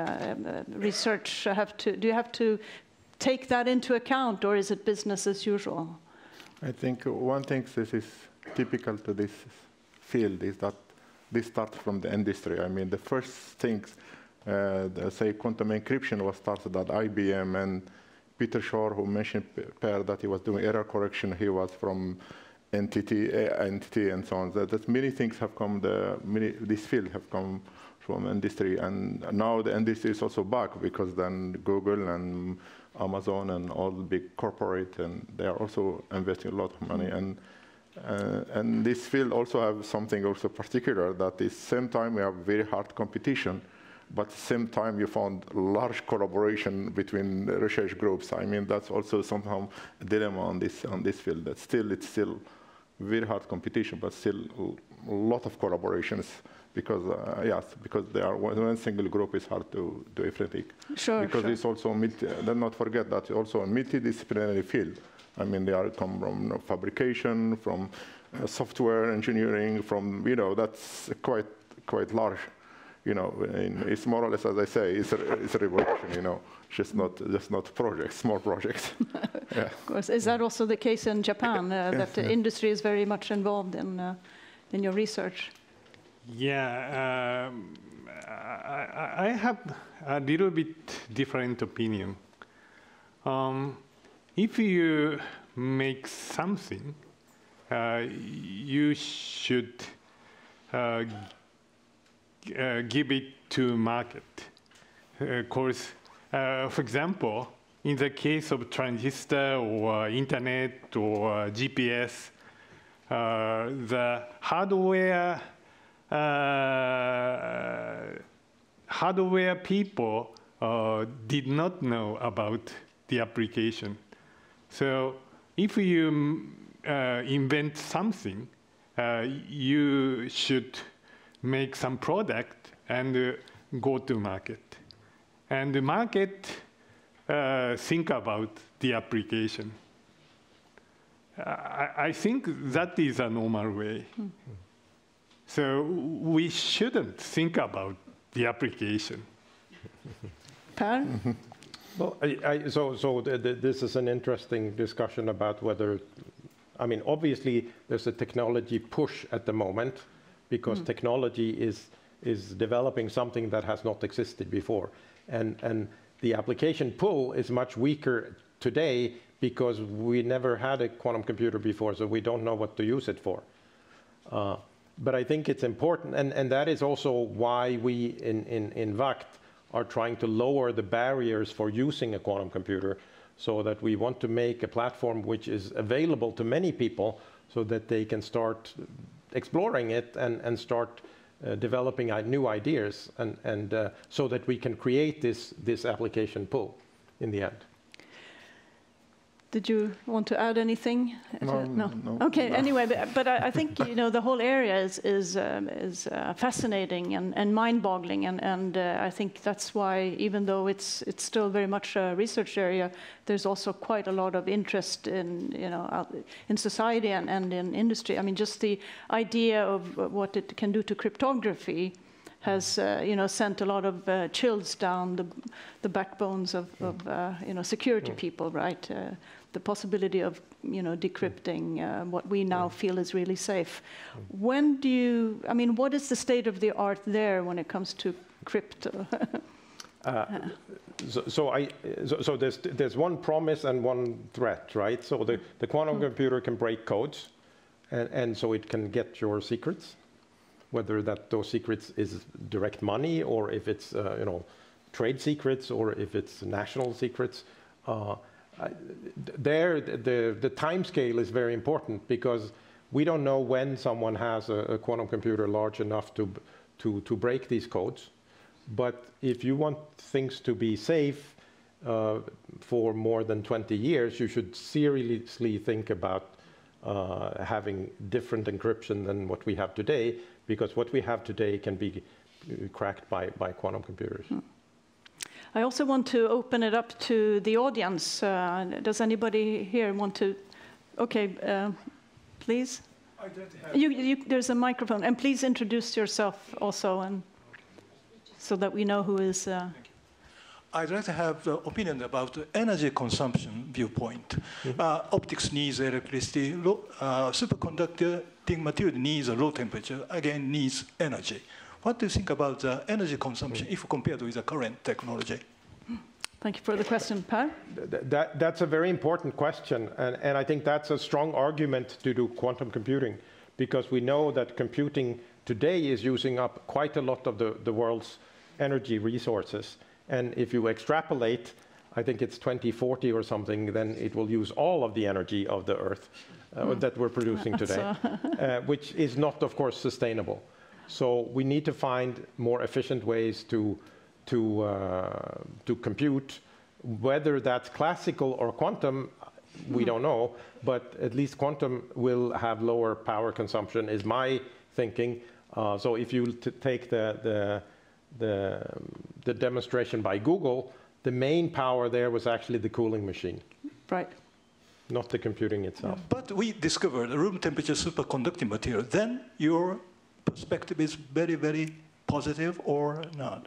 research do you have to take that into account, or is it business as usual? I think one thing that is typical to this field is that this starts from the industry. I mean, the first things, say quantum encryption was started at IBM, and Peter Shor, who mentioned Per that he was doing error correction, he was from NTT and so on. That many things have come, this field have come from industry, and now the industry is also back because then Google and Amazon and all the big corporate, and they are also investing a lot of money. And this field also have something also particular, that is same time we have very hard competition, but at the same time you found large collaboration between research groups. I mean, that's also somehow a dilemma on this field, that it's still very hard competition, but still a lot of collaborations, because because they are one single group is hard to do everything. Sure. Because it's also then not forget that it's also a multidisciplinary field. I mean, they come from fabrication, from software engineering, from that's quite large. It's more or less, as I say, it's a revolution. Just not projects, small projects. Yeah. Of course, is that also the case in Japan? That the industry is very much involved in your research? Yeah, I have a little bit different opinion. If you make something, you should give it to market. Of course, for example, in the case of transistor or internet or GPS, the hardware people did not know about the application. So if you invent something, you should make some product and go to market. And the market think about the application. I think that is a normal way. Mm-hmm. So we shouldn't think about the application. Per? Well, this is an interesting discussion about whether, I mean, obviously there's a technology push at the moment, because technology is is developing something that has not existed before. And the application pull is much weaker today because we never had a quantum computer before, so we don't know what to use it for. But I think it's important, and that is also why we in VACT are trying to lower the barriers for using a quantum computer, so that we want to make a platform which is available to many people so that they can start exploring it and start developing new ideas, and so that we can create this application pool in the end. Did you want to add anything? No. Okay. No. Anyway, but I think the whole area is fascinating and mind-boggling, and I think that's why, even though it's still very much a research area, there's also quite a lot of interest in in society and in industry. I mean, just the idea of what it can do to cryptography has sent a lot of chills down the backbones of security people, right? The possibility of decrypting what we now feel is really safe. When do you? I mean, what is the state of the art there when it comes to crypto? So there's one promise and one threat, right? So the quantum computer can break codes, and so it can get your secrets, whether those secrets is direct money, or if it's trade secrets, or if it's national secrets. The time scale is very important, because we don't know when someone has a quantum computer large enough to break these codes. But if you want things to be safe for more than 20 years, you should seriously think about having different encryption than what we have today, because what we have today can be cracked by quantum computers. I also want to open it up to the audience. Does anybody here want to? Okay, please. There's a microphone, and please introduce yourself also, and so that we know who is. I'd like to have the opinion about the energy consumption viewpoint. Optics needs electricity. Superconducting material needs a low temperature, again needs energy. What do you think about the energy consumption if compared with the current technology? Thank you for the question, Per. That's a very important question, and I think that's a strong argument to do quantum computing, because we know that computing today is using up quite a lot of the world's energy resources. And if you extrapolate, I think it's 2040 or something, then it will use all of the energy of the Earth that we're producing today, which is not, of course, sustainable. So we need to find more efficient ways to compute. Whether that's classical or quantum, we don't know, but at least quantum will have lower power consumption, is my thinking. So if you take the demonstration by Google, the main power there was actually the cooling machine. Right. Not the computing itself. But we discovered a room temperature superconducting material. Then your perspective is very, very positive or not?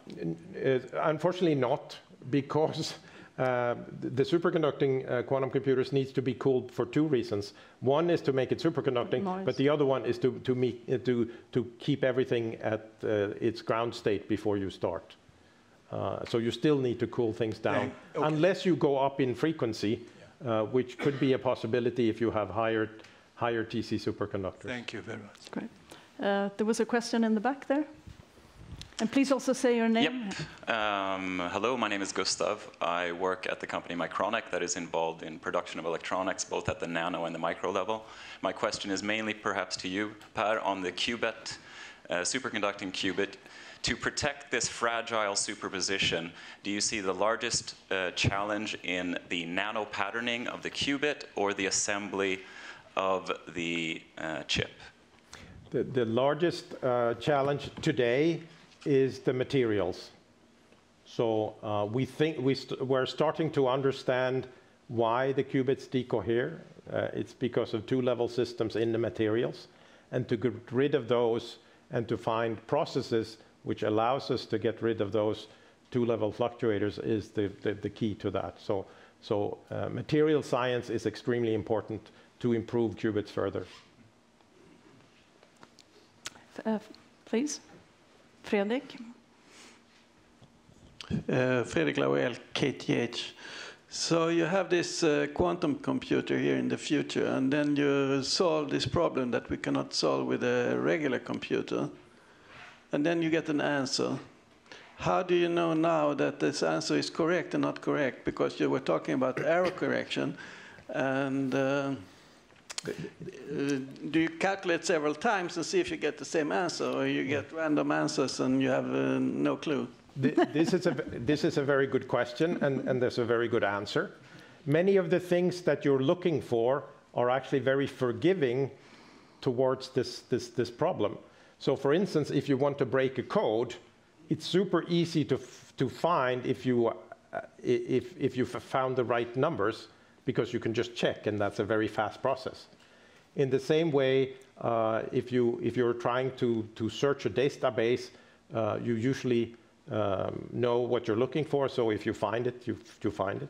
Unfortunately not, because the superconducting quantum computers needs to be cooled for two reasons. One is to make it superconducting, but the other one is to keep everything at its ground state before you start. So you still need to cool things down, unless you go up in frequency, which could be a possibility if you have higher TC superconductors. Thank you very much. Great. There was a question in the back there. And please also say your name. Yep. Hello, my name is Gustav. I work at the company Micronic that is involved in production of electronics, both at the nano and the micro level. My question is mainly perhaps to you, Per, on the qubit, superconducting qubit. To protect this fragile superposition, do you see the largest challenge in the nano patterning of the qubit or the assembly of the chip? The largest challenge today is the materials. So we think we're starting to understand why the qubits decohere. It's because of two-level systems in the materials. And to get rid of those and to find processes which allows us to get rid of those two-level fluctuators is the key to that. So material science is extremely important to improve qubits further. Please. Fredrik? Fredrik Lauel, KTH. So you have this quantum computer here in the future, and then you solve this problem that we cannot solve with a regular computer, and then you get an answer. How do you know now that this answer is correct and not correct? Because you were talking about error correction, and do you calculate several times and see if you get the same answer, or you get random answers and you have no clue? This is a very good question, and there's a very good answer. Many of the things that you're looking for are actually very forgiving towards this problem. So for instance, if you want to break a code, it's super easy to find if you've found the right numbers, because you can just check, and that's a very fast process. In the same way, if you're trying to search a database, you usually know what you're looking for. So if you find it, you find it.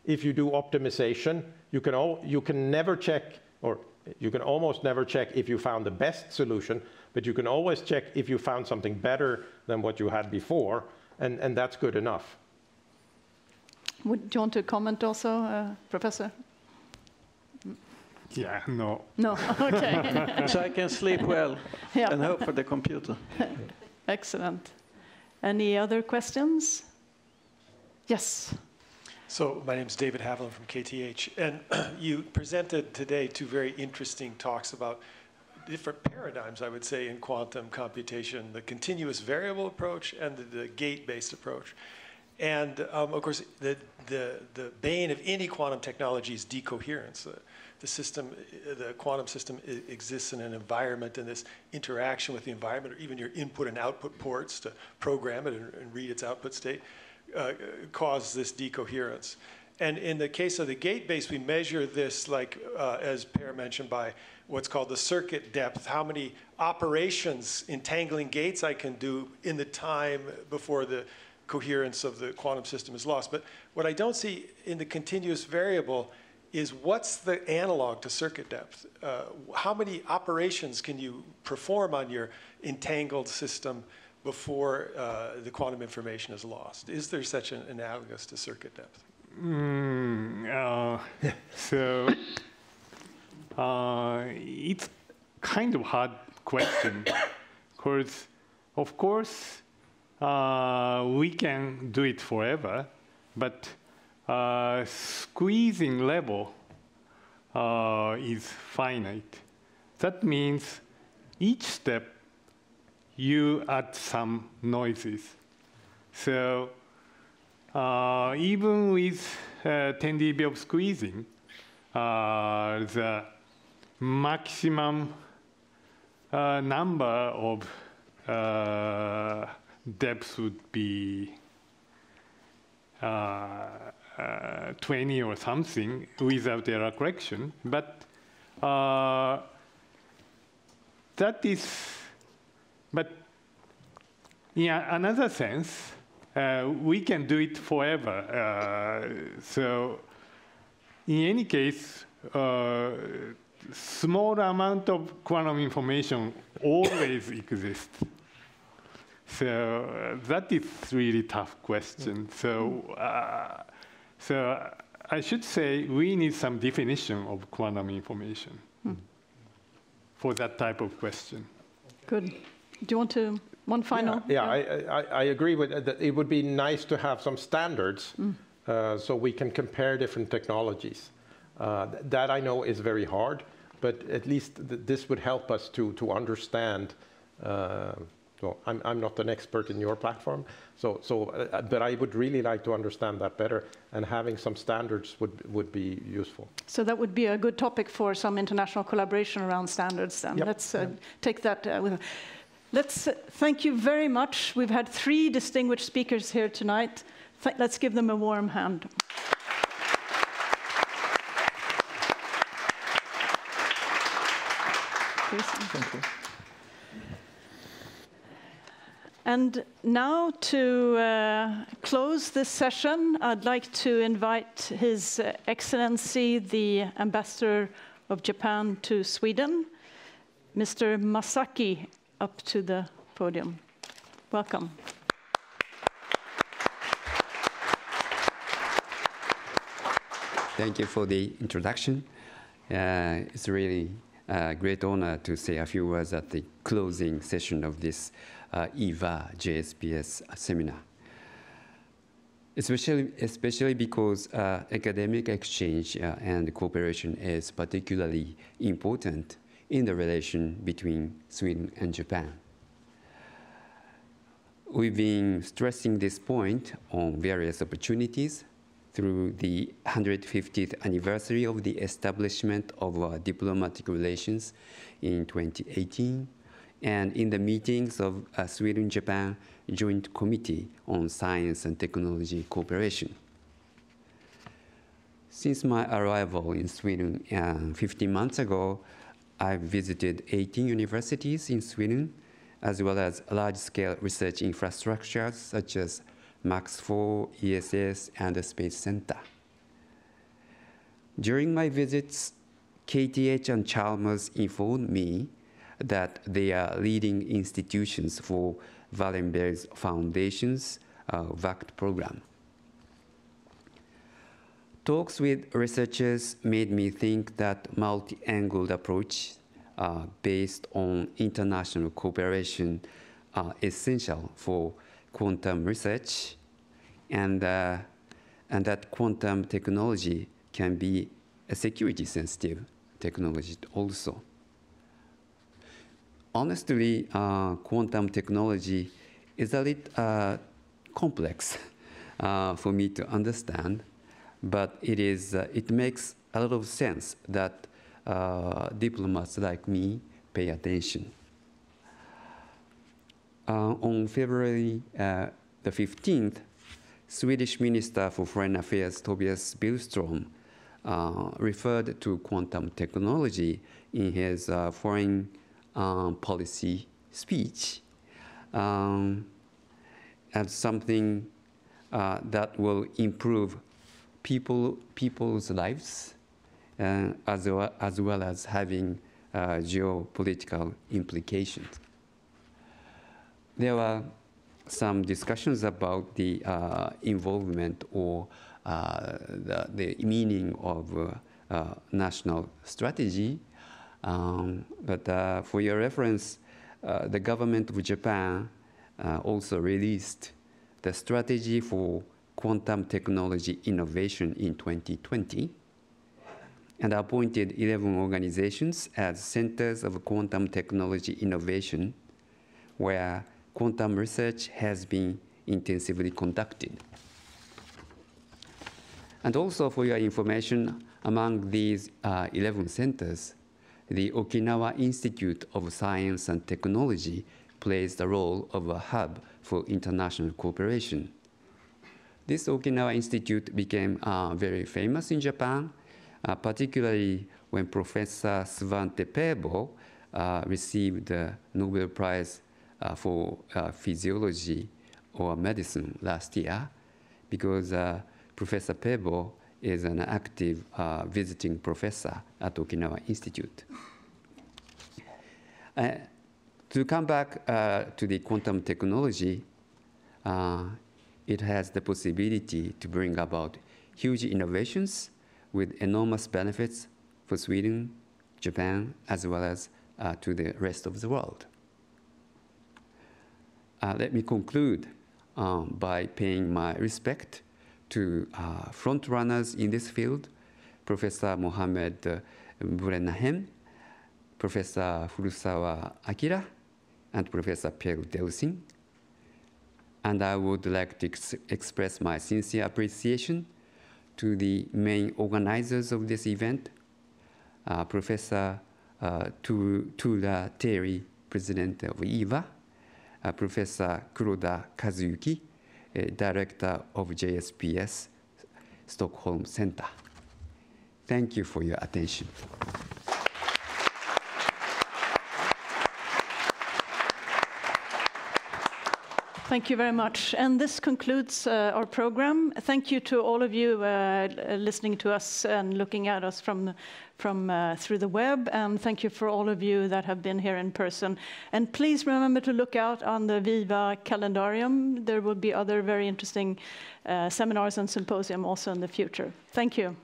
If you do optimization, you can never check, or you can almost never check if you found the best solution, but you can always check if you found something better than what you had before, and that's good enough. Do you want to comment also, Professor? Yeah, no. No, okay. So I can sleep well and hope for the computer. Excellent. Any other questions? Yes. So my name is David Haviland from KTH, and you presented today two very interesting talks about different paradigms, I would say, in quantum computation, the continuous variable approach and the gate-based approach. And of course, the bane of any quantum technology is decoherence. The quantum system exists in an environment, and this interaction with the environment, or even your input and output ports to program it and read its output state, cause this decoherence. And in the case of the gate-based, we measure this, like as Per mentioned, by what's called the circuit depth, how many operations entangling gates I can do in the time before the coherence of the quantum system is lost. But what I don't see in the continuous variable is what's the analog to circuit depth? How many operations can you perform on your entangled system before the quantum information is lost? Is there such an analogous to circuit depth? So it's kind of hard question, because of course we can do it forever, but squeezing level is finite. That means each step you add some noises. So even with 10 dB of squeezing, the maximum number of depths would be 20 or something without error correction. But that is, but in another sense, we can do it forever. So in any case, small amount of quantum information always exists. So that is really tough question. So I should say we need some definition of quantum information for that type of question. Good. Do you want to, one final? Yeah, I agree with that. It would be nice to have some standards so we can compare different technologies. That I know is very hard, but at least this would help us to understand. So I'm not an expert in your platform, but I would really like to understand that better, and having some standards would be useful. So that would be a good topic for some international collaboration around standards then. Yep. Let's take that with. Let's thank you very much. We've had 3 distinguished speakers here tonight. Let's give them a warm hand. Please. Thank you. And now to close this session, I'd like to invite His Excellency, the Ambassador of Japan to Sweden, Mr. Masaki, up to the podium. Welcome. Thank you for the introduction. It's really a great honor to say a few words at the closing session of this EVA JSPS seminar. Especially because academic exchange and cooperation is particularly important in the relation between Sweden and Japan. We've been stressing this point on various opportunities through the 150th anniversary of the establishment of diplomatic relations in 2018, and in the meetings of Sweden-Japan Joint Committee on Science and Technology Cooperation. Since my arrival in Sweden 15 months ago, I've visited 18 universities in Sweden, as well as large-scale research infrastructures such as Max IV, ESS, and the Space Center. During my visits, KTH and Chalmers informed me that they are leading institutions for Wallenberg's Foundation's VACT program. Talks with researchers made me think that multi-angled approach based on international cooperation are essential for quantum research, and that quantum technology can be a security-sensitive technology also. Honestly, quantum technology is a little complex for me to understand, but it makes a lot of sense that diplomats like me pay attention. On February the 15th, Swedish Minister for Foreign Affairs Tobias Billström referred to quantum technology in his foreign policy speech as something that will improve people's lives as well as having geopolitical implications. There were some discussions about the involvement or the meaning of national strategy. But for your reference, the government of Japan also released the strategy for quantum technology innovation in 2020 and appointed 11 organizations as centers of quantum technology innovation where quantum research has been intensively conducted. And also for your information, among these 11 centers, the Okinawa Institute of Science and Technology plays the role of a hub for international cooperation. This Okinawa Institute became very famous in Japan, particularly when Professor Svante Pääbo received the Nobel Prize for physiology or medicine last year, because Professor Pääbo is an active visiting professor at Okinawa Institute. To come back to the quantum technology, it has the possibility to bring about huge innovations with enormous benefits for Sweden, Japan, as well as to the rest of the world. Let me conclude by paying my respect to front runners in this field, Professor Mohamed Bourennane, Professor Furusawa Akira, and Professor Pierre Delsing. And I would like to express my sincere appreciation to the main organizers of this event, Professor Tuula Teeri, President of EVA, Professor Kuroda Kazuyuki, Director of JSPS Stockholmskontor. Thank you for your attention. Thank you very much. And this concludes our program. Thank you to all of you listening to us and looking at us from through the web. And thank you for all of you that have been here in person. And please remember to look out on the Viva calendarium. There will be other very interesting seminars and symposium also in the future. Thank you.